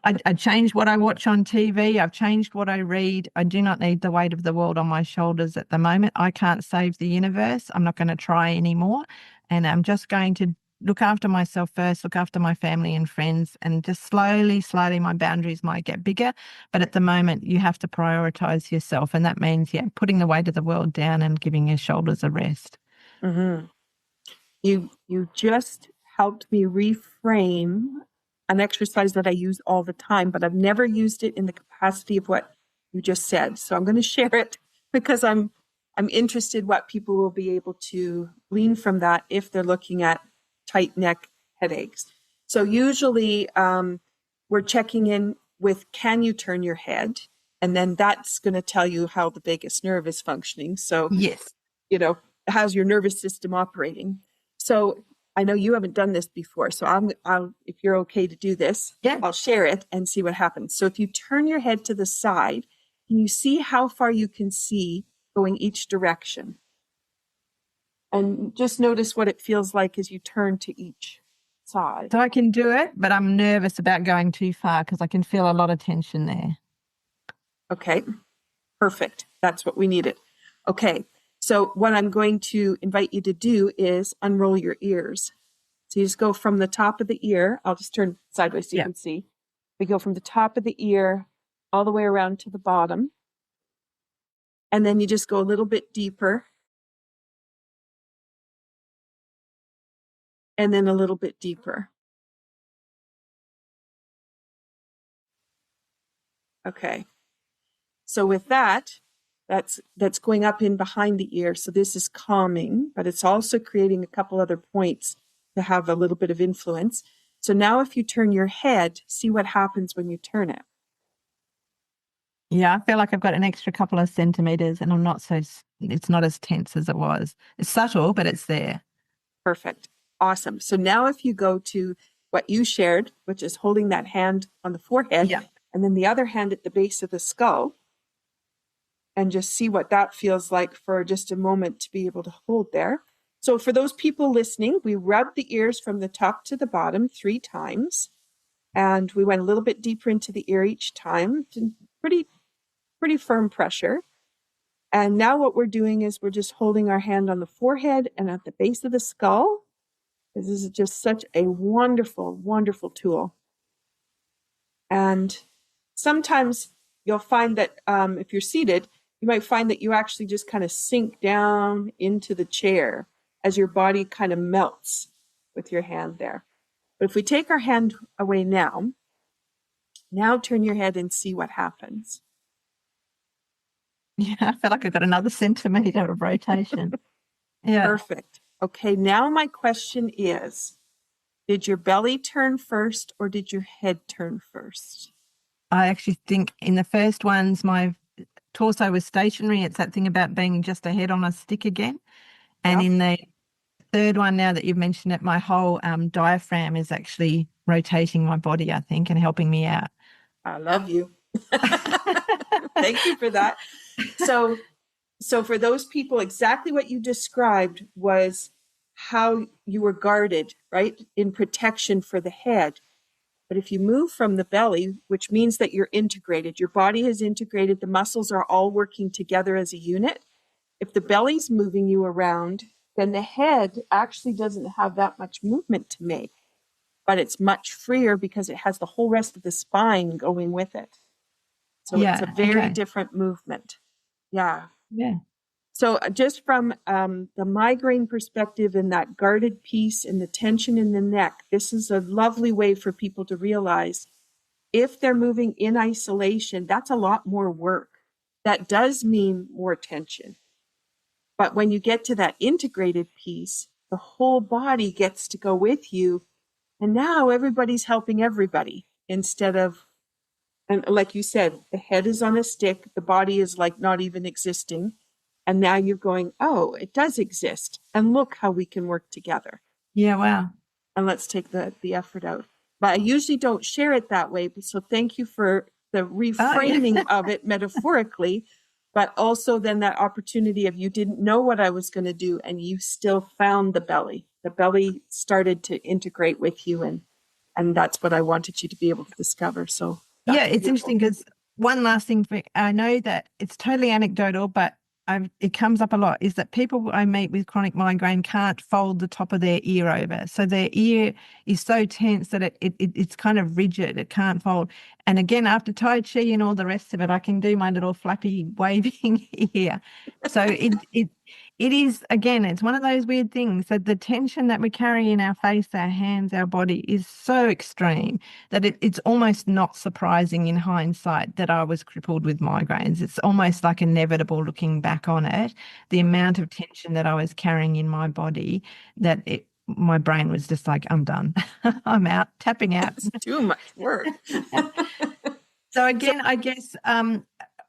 S2: I changed what I watch on TV. I've changed what I read. I do not need the weight of the world on my shoulders at the moment. I can't save the universe. I'm not going to try anymore. And I'm just going to look after myself first, look after my family and friends, and just slowly, my boundaries might get bigger. But at the moment, you have to prioritize yourself. And that means, putting the weight of the world down and giving your shoulders a rest.
S1: Mm-hmm. You just helped me reframe an exercise that I use all the time, but I've never used it in the capacity of what you just said. So I'm going to share it because I'm interested what people will be able to glean from that if they're looking at tight neck headaches. So usually we're checking in with, can you turn your head? And then that's going to tell you how the vagus nerve is functioning. So,
S2: Yes.
S1: how's your nervous system operating? So I know you haven't done this before, so I'll if you're okay to do this,
S2: Yeah.
S1: I'll share it and see what happens. So if you turn your head to the side, can you see how far you can see going each direction? And just notice what it feels like as you turn to each side.
S2: So I can do it, but I'm nervous about going too far because I can feel a lot of tension there.
S1: Okay, perfect. That's what we needed. Okay, so what I'm going to invite you to do is unroll your ears. So you just go from the top of the ear. I'll just turn sideways so you can see. We go from the top of the ear all the way around to the bottom. And then you just go a little bit deeper. And then a little bit deeper. Okay. So with that, that's going up in behind the ear. So this is calming, but it's also creating a couple other points to have a little bit of influence. So now if you turn your head, see what happens when you turn it.
S2: Yeah, I feel like I've got an extra couple of centimeters and it's not as tense as it was. It's subtle, but it's there.
S1: Perfect. Awesome. So now if you go to what you shared, which is holding that hand on the forehead, and then the other hand at the base of the skull, and just see what that feels like for just a moment to be able to hold there. So for those people listening, we rubbed the ears from the top to the bottom 3 times, and we went a little bit deeper into the ear each time. Pretty firm pressure. And now what we're doing is we're just holding our hand on the forehead and at the base of the skull. This is just such a wonderful, wonderful tool. And sometimes you'll find that if you're seated, you might find that you actually just kind of sink down into the chair as your body kind of melts with your hand there. But if we take our hand away now turn your head and see what happens.
S2: Yeah, I feel like I've got another centimeter of rotation. Yeah.
S1: Perfect. Okay, now my question is, did your belly turn first or did your head turn first?
S2: I actually think in the first ones, my torso was stationary. It's that thing about being just a head on a stick again. And
S1: Yeah,
S2: in the third one, now that you've mentioned it, my whole diaphragm is actually rotating my body, I think, and helping me out.
S1: I love you. Thank you for that. So, so for those people, exactly what you described was how you were guarded, right? In protection for the head. But if you move from the belly, which means that you're integrated, your body is integrated, the muscles are all working together as a unit. If the belly's moving you around, then the head actually doesn't have that much movement to make, but it's much freer because it has the whole rest of the spine going with it. So it's a
S2: Yeah.
S1: very
S2: Okay.
S1: different movement. Yeah.
S2: Yeah.
S1: So just from the migraine perspective and that guarded piece and the tension in the neck, this is a lovely way for people to realize if they're moving in isolation, that's a lot more work. That does mean more tension. But when you get to that integrated piece, the whole body gets to go with you. And now everybody's helping everybody instead of, and like you said, the head is on a stick, the body is like not even existing. And now you're going, oh, it does exist. And look how we can work together.
S2: Yeah. Wow.
S1: And let's take the effort out. But I usually don't share it that way. So thank you for the
S2: Oh, yeah.
S1: reframing of it metaphorically, but also then that opportunity of you didn't know what I was going to do and you still found the belly. The belly started to integrate with you and that's what I wanted you to be able to discover. So
S2: Yeah,
S1: that's
S2: it's
S1: beautiful.
S2: interesting because one last thing I know that it's totally anecdotal, but it comes up a lot is that people I meet with chronic migraine can't fold the top of their ear over. So their ear is so tense that it's kind of rigid. It can't fold. And again, after Tai Chi and all the rest of it, I can do my little flappy waving ear. So it is, again, it's one of those weird things that the tension that we carry in our face, our hands, our body is so extreme that it's almost not surprising in hindsight that I was crippled with migraines. It's almost like inevitable looking back on it, the amount of tension that I was carrying in my body that my brain was just like, I'm done. I'm out, tapping out.
S1: It's too much work.
S2: So
S1: So
S2: again, I guess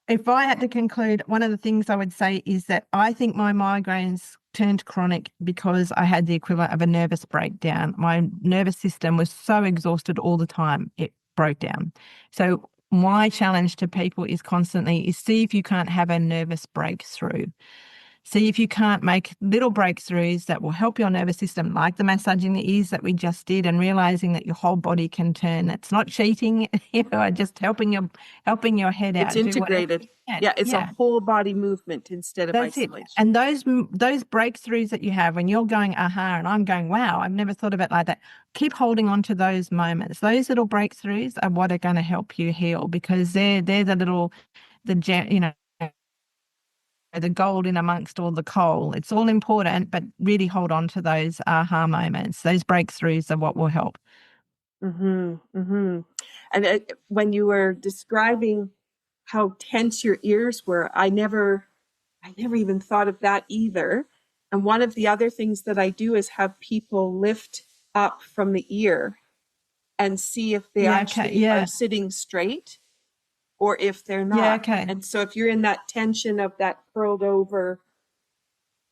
S2: if I had to conclude, one of the things I would say is that I think my migraines turned chronic because I had the equivalent of a nervous breakdown. My nervous system was so exhausted all the time, it broke down. So my challenge to people is constantly is see if you can't have a nervous breakthrough. See if you can't make little breakthroughs that will help your nervous system, like the massaging the ears that we just did, and realizing that your whole body can turn. It's not cheating, just helping your head
S1: it's
S2: out, do whatever
S1: integrated.
S2: you can.
S1: Yeah, it's a
S2: Yeah,
S1: whole body movement instead of
S2: that's it.
S1: isolation.
S2: And those breakthroughs that you have when you're going, aha, and I'm going, wow, I've never thought of it like that. Keep holding on to those moments. Those little breakthroughs are what are going to help you heal because they're the little the the gold in amongst all the coal. It's all important, but really hold on to those aha moments. Those breakthroughs are what will help.
S1: Mm-hmm, mm-hmm. And when you were describing how tense your ears were, I never even thought of that either. And one of the other things that I do is have people lift up from the ear and see if they
S2: Yeah, okay.
S1: actually are
S2: Yeah.
S1: sitting straight or if they're
S2: Yeah,
S1: not.
S2: okay.
S1: And so if you're in that tension of that curled over,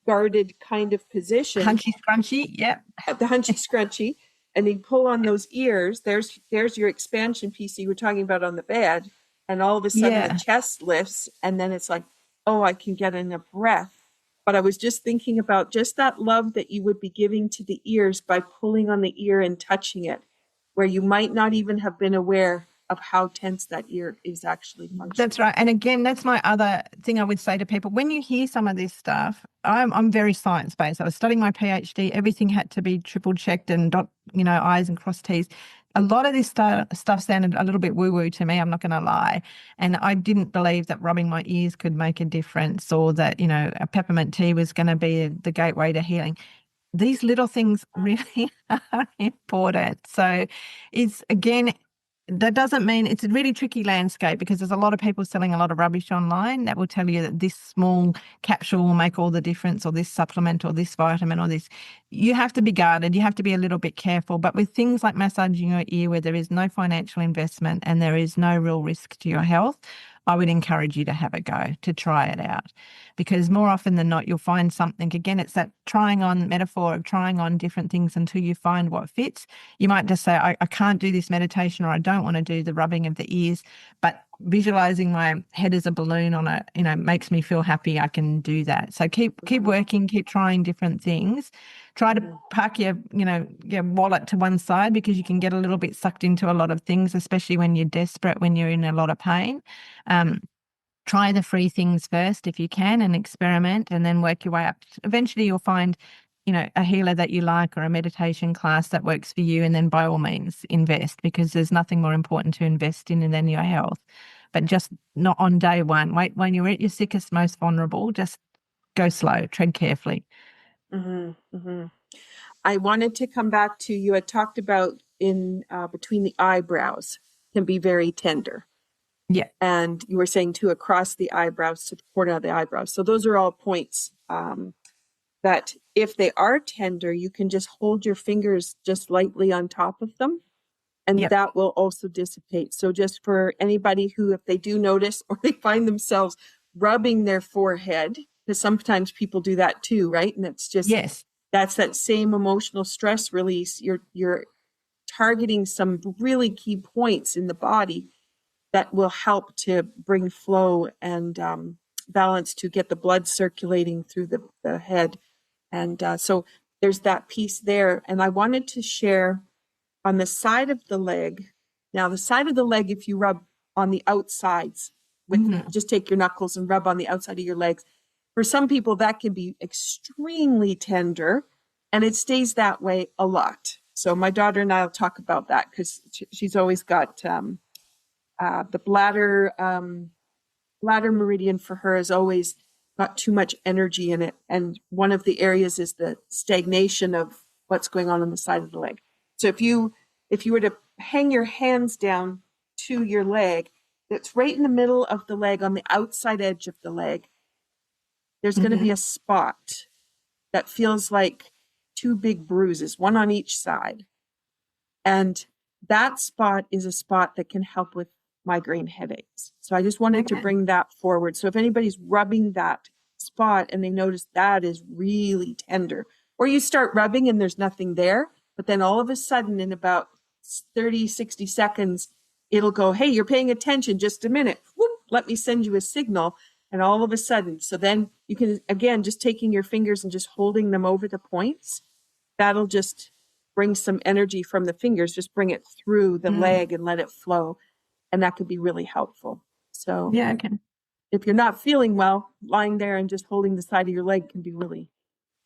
S1: guarded kind of position,
S2: Hunchy scrunchy. Yeah.
S1: the hunchy scrunchy, and you pull on those ears, there's your expansion piece you were talking about on the bed, and all of a sudden the
S2: Yeah.
S1: chest lifts, and then it's like, oh, I can get in a breath. But I was just thinking about just that love that you would be giving to the ears by pulling on the ear and touching it, where you might not even have been aware of how tense that ear is actually
S2: That's
S1: functioning.
S2: right. And again, that's my other thing I would say to people. When you hear some of this stuff, I'm very science-based. I was studying my PhD. Everything had to be triple checked and I's and cross T's. A lot of this stuff sounded a little bit woo-woo to me, I'm not going to lie. And I didn't believe that rubbing my ears could make a difference or that, a peppermint tea was going to be the gateway to healing. These little things really are important. So it's, again, that doesn't mean it's a really tricky landscape because there's a lot of people selling a lot of rubbish online that will tell you that this small capsule will make all the difference, or this supplement, or this vitamin, or this. You have to be guarded. You have to be a little bit careful. But with things like massaging your ear, where there is no financial investment and there is no real risk to your health, I would encourage you to have a go, to try it out, because more often than not, you'll find something. Again, it's that trying on metaphor of trying on different things until you find what fits. You might just say, I can't do this meditation, or I don't want to do the rubbing of the ears, but visualizing my head as a balloon on a, makes me feel happy. I can do that. So keep working, keep trying different things. Try to park your wallet to one side, because you can get a little bit sucked into a lot of things, especially when you're desperate, when you're in a lot of pain. Try the free things first if you can, and experiment, and then work your way up. Eventually you'll find, a healer that you like, or a meditation class that works for you. And then by all means invest, because there's nothing more important to invest in than your health. But just not on day one. Wait, when you're at your sickest, most vulnerable, just go slow, tread carefully.
S1: I wanted to come back to, you had talked about in between the eyebrows can be very tender.
S2: Yeah.
S1: And you were saying too, across the eyebrows to the corner of the eyebrows. So those are all points that if they are tender, you can just hold your fingers just lightly on top of them, and that will also dissipate. So just for anybody who, if they do notice or they find themselves rubbing their forehead, because sometimes people do that too, right? And it's just, that's that same emotional stress release. You're targeting some really key points in the body that will help to bring flow and balance, to get the blood circulating through the head. And so there's that piece there. And I wanted to share on the side of the leg. Now, the side of the leg, if you rub on the outsides, just take your knuckles and rub on the outside of your legs. For some people, that can be extremely tender, and it stays that way a lot. So my daughter and I will talk about that, because she's always got the bladder meridian for her has always got too much energy in it. And one of the areas is the stagnation of what's going on the side of the leg. So if you were to hang your hands down to your leg, that's right in the middle of the leg, on the outside edge of the leg, there's going to be a spot that feels like two big bruises, one on each side. And that spot is a spot that can help with migraine headaches. So I just wanted to bring that forward. So if anybody's rubbing that spot and they notice that is really tender, or you start rubbing and there's nothing there, but then all of a sudden in about 30, 60 seconds, it'll go, hey, you're paying attention, just a minute. Whoop, let me send you a signal. And all of a sudden, so then you can, again, just taking your fingers and just holding them over the points, that'll just bring some energy from the fingers, just bring it through the leg and let it flow. And that could be really helpful. So if you're not feeling well, lying there and just holding the side of your leg can be really,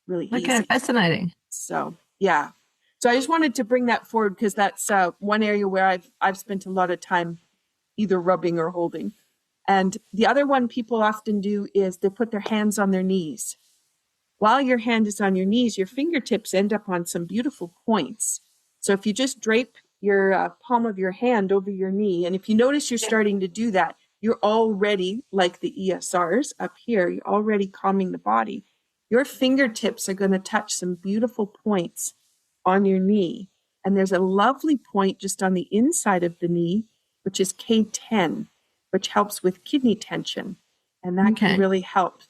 S1: really easy.
S2: Fascinating.
S1: So, yeah. So I just wanted to bring that forward, because that's one area where I've spent a lot of time either rubbing or holding. And the other one people often do is they put their hands on their knees. While your hand is on your knees, your fingertips end up on some beautiful points. So if you just drape your palm of your hand over your knee, and if you notice you're starting to do that, you're already, like the ESRs up here, you're already calming the body. Your fingertips are going to touch some beautiful points on your knee. And there's a lovely point just on the inside of the knee, which is K10, which helps with kidney tension. And that can really help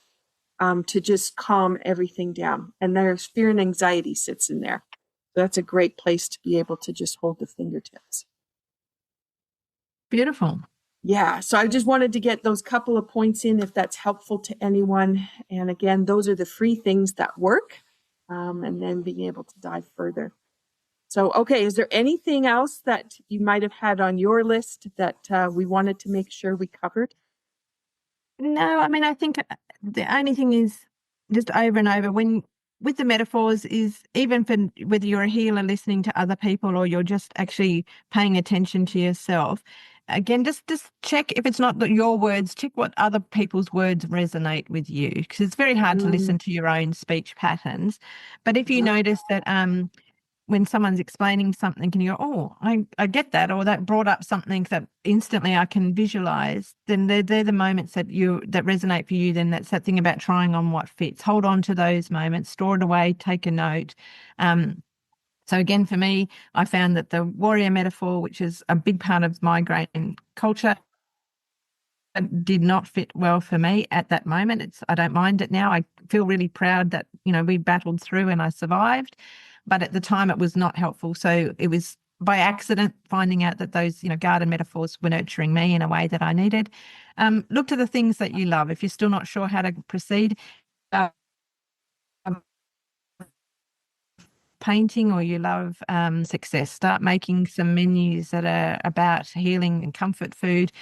S1: to just calm everything down. And there's fear and anxiety sits in there. So that's a great place to be able to just hold the fingertips.
S2: Beautiful.
S1: Yeah. So I just wanted to get those couple of points in, if that's helpful to anyone. And again, those are the free things that work, and then being able to dive further. So, okay. Is there anything else that you might have had on your list that we wanted to make sure we covered?
S2: No, I mean, I think the only thing is just over and over with the metaphors is, even for whether you're a healer listening to other people or you're just actually paying attention to yourself, again, just check if it's not your words, check what other people's words resonate with you, because it's very hard to listen to your own speech patterns. But if you notice that when someone's explaining something and you go, oh, I get that, or that brought up something that instantly I can visualize, then they're the moments that resonate for you. Then that's that thing about trying on what fits. Hold on to those moments, store it away, take a note. So again, for me, I found that the warrior metaphor, which is a big part of migraine culture, did not fit well for me at that moment. I don't mind it now. I feel really proud that, we battled through and I survived. But at the time it was not helpful. So it was by accident finding out that those, garden metaphors were nurturing me in a way that I needed. Look to the things that you love. If you're still not sure how to proceed, painting, or you love success, start making some menus that are about healing and comfort food.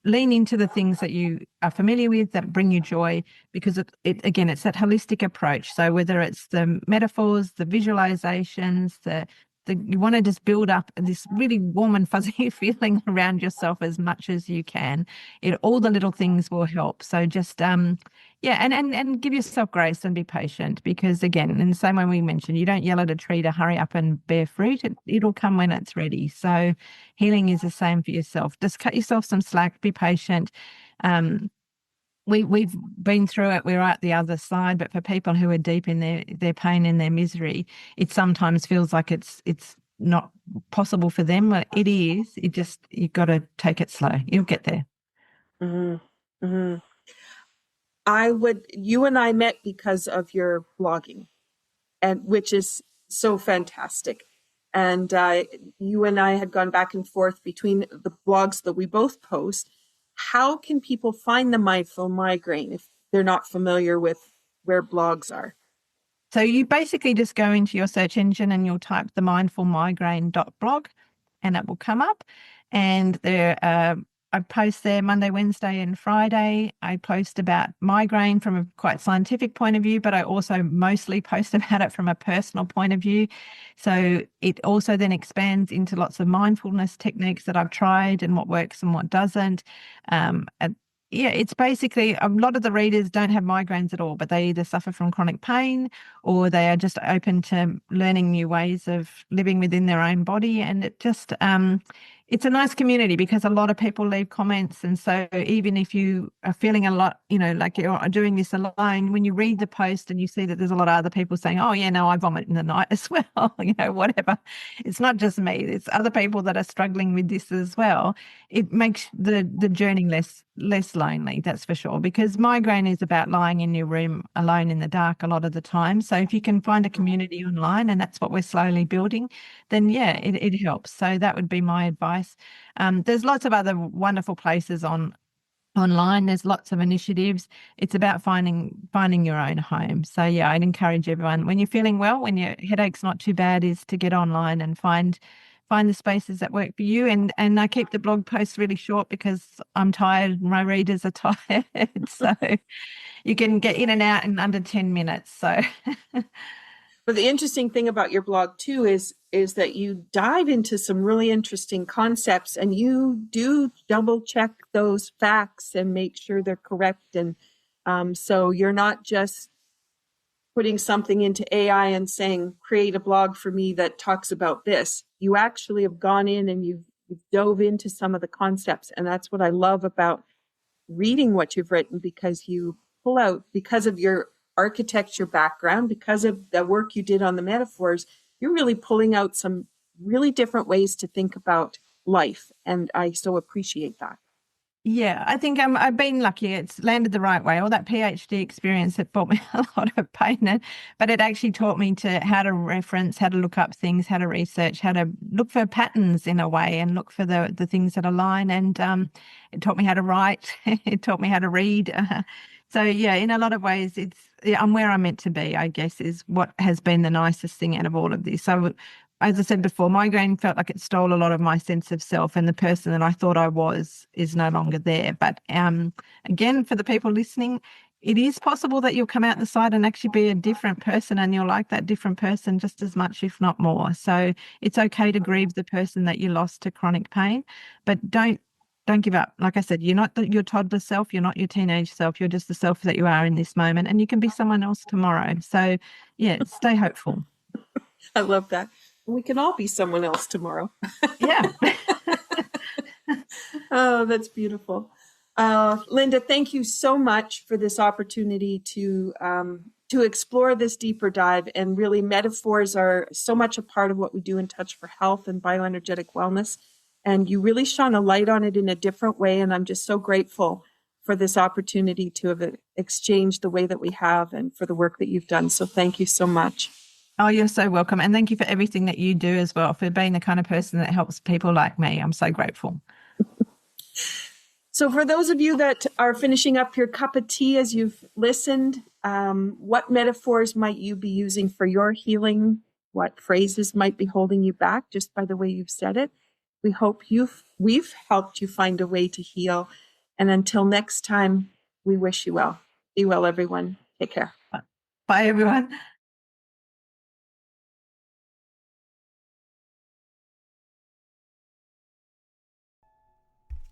S2: Lean into the things that you are familiar with that bring you joy, because again, it's that holistic approach. So whether it's the metaphors, the visualizations, you want to just build up this really warm and fuzzy feeling around yourself as much as you can. All the little things will help. So just and give yourself grace and be patient, because again, in the same way we mentioned, you don't yell at a tree to hurry up and bear fruit. It'll come when it's ready. So healing is the same for yourself. Just cut yourself some slack, be patient. We've been through it. We're at the other side. But for people who are deep in their pain and their misery, it sometimes feels like it's not possible for them. But it is. You've got to take it slow. You'll get there.
S1: Mm-hmm. Mm-hmm. You and I met because of your blogging, and which is so fantastic. And you and I had gone back and forth between the blogs that we both post. How can people find the Mindful Migraine if they're not familiar with where blogs are?
S2: So you basically just go into your search engine and you'll type the mindfulmigraine.blog and it will come up. And I post there Monday, Wednesday, and Friday. I post about migraine from a quite scientific point of view, but I also mostly post about it from a personal point of view. So it also then expands into lots of mindfulness techniques that I've tried and what works and what doesn't. It's basically, a lot of the readers don't have migraines at all, but they either suffer from chronic pain or they are just open to learning new ways of living within their own body. And it's a nice community because a lot of people leave comments. And so even if you are feeling a lot, like you're doing this alone, when you read the post and you see that there's a lot of other people saying, oh, yeah, no, I vomit in the night as well, whatever. It's not just me. It's other people that are struggling with this as well. It makes the journey less lonely, that's for sure, because migraine is about lying in your room alone in the dark a lot of the time. So if you can find a community online, and that's what we're slowly building, then it helps. So that would be my advice. There's lots of other wonderful places online. There's lots of initiatives. It's about finding your own home. So I'd encourage everyone, when you're feeling well, when your headache's not too bad, is to get online and find the spaces that work for you. And I keep the blog posts really short because I'm tired. My readers are tired. So you can get in and out in under 10 minutes. So
S1: But the interesting thing about your blog too is that you dive into some really interesting concepts, and you do double check those facts and make sure they're correct. And so you're not just putting something into AI and saying, create a blog for me that talks about this. You actually have gone in and you've dove into some of the concepts. And that's what I love about reading what you've written, because you pull out, because of your architecture background, because of the work you did on the metaphors, you're really pulling out some really different ways to think about life. And I so appreciate that.
S2: Yeah, I think I've been lucky. It's landed the right way. All that PhD experience, it brought me a lot of pain, but it actually taught me how to reference, how to look up things, how to research, how to look for patterns in a way, and look for the things that align. And it taught me how to write. It taught me how to read. So in a lot of ways, I'm where I'm meant to be, I guess, is what has been the nicest thing out of all of this. So as I said before, migraine felt like it stole a lot of my sense of self, and the person that I thought I was is no longer there. But again, for the people listening, it is possible that you'll come out the side and actually be a different person, and you'll like that different person just as much, if not more. So it's okay to grieve the person that you lost to chronic pain, but don't give up. Like I said, you're not your toddler self, you're not your teenage self, you're just the self that you are in this moment, and you can be someone else tomorrow. So stay hopeful.
S1: I love that. We can all be someone else tomorrow.
S2: Yeah.
S1: Oh, that's beautiful. Linda, thank you so much for this opportunity to explore this deeper dive. And really, metaphors are so much a part of what we do in Touch for Health and bioenergetic wellness. And you really shone a light on it in a different way. And I'm just so grateful for this opportunity to have exchanged the way that we have and for the work that you've done. So thank you so much.
S2: Oh, you're so welcome. And thank you for everything that you do as well, for being the kind of person that helps people like me. I'm so grateful.
S1: So for those of you that are finishing up your cup of tea as you've listened, what metaphors might you be using for your healing? What phrases might be holding you back just by the way you've said it? We hope we've helped you find a way to heal. And until next time, we wish you well. Be well, everyone. Take care.
S2: Bye, everyone.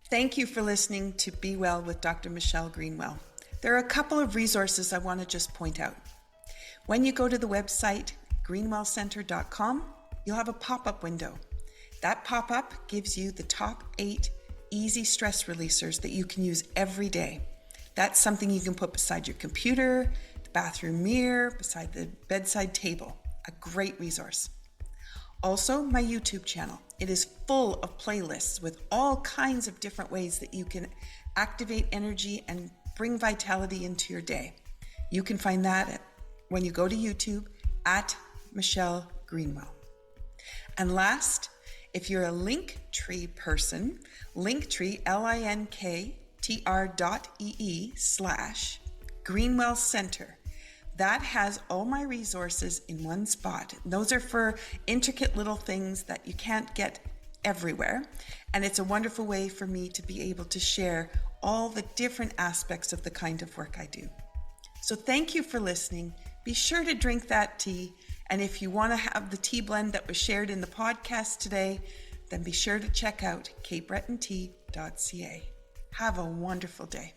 S1: Thank you for listening to Be Well with Dr. Michelle Greenwell. There are a couple of resources I want to just point out. When you go to the website greenwellcenter.com, you'll have a pop-up window. That pop-up gives you the top 8 easy stress releasers that you can use every day. That's something you can put beside your computer, the bathroom mirror, beside the bedside table. A great resource. Also, my YouTube channel. It is full of playlists with all kinds of different ways that you can activate energy and bring vitality into your day. You can find that when you go to YouTube at Michelle Greenwell. And last, if you're a Linktree person, Linktree, linktr.ee/Greenwell Center. That has all my resources in one spot. Those are for intricate little things that you can't get everywhere. And it's a wonderful way for me to be able to share all the different aspects of the kind of work I do. So thank you for listening. Be sure to drink that tea. And if you want to have the tea blend that was shared in the podcast today, then be sure to check out capebretontea.ca. Have a wonderful day.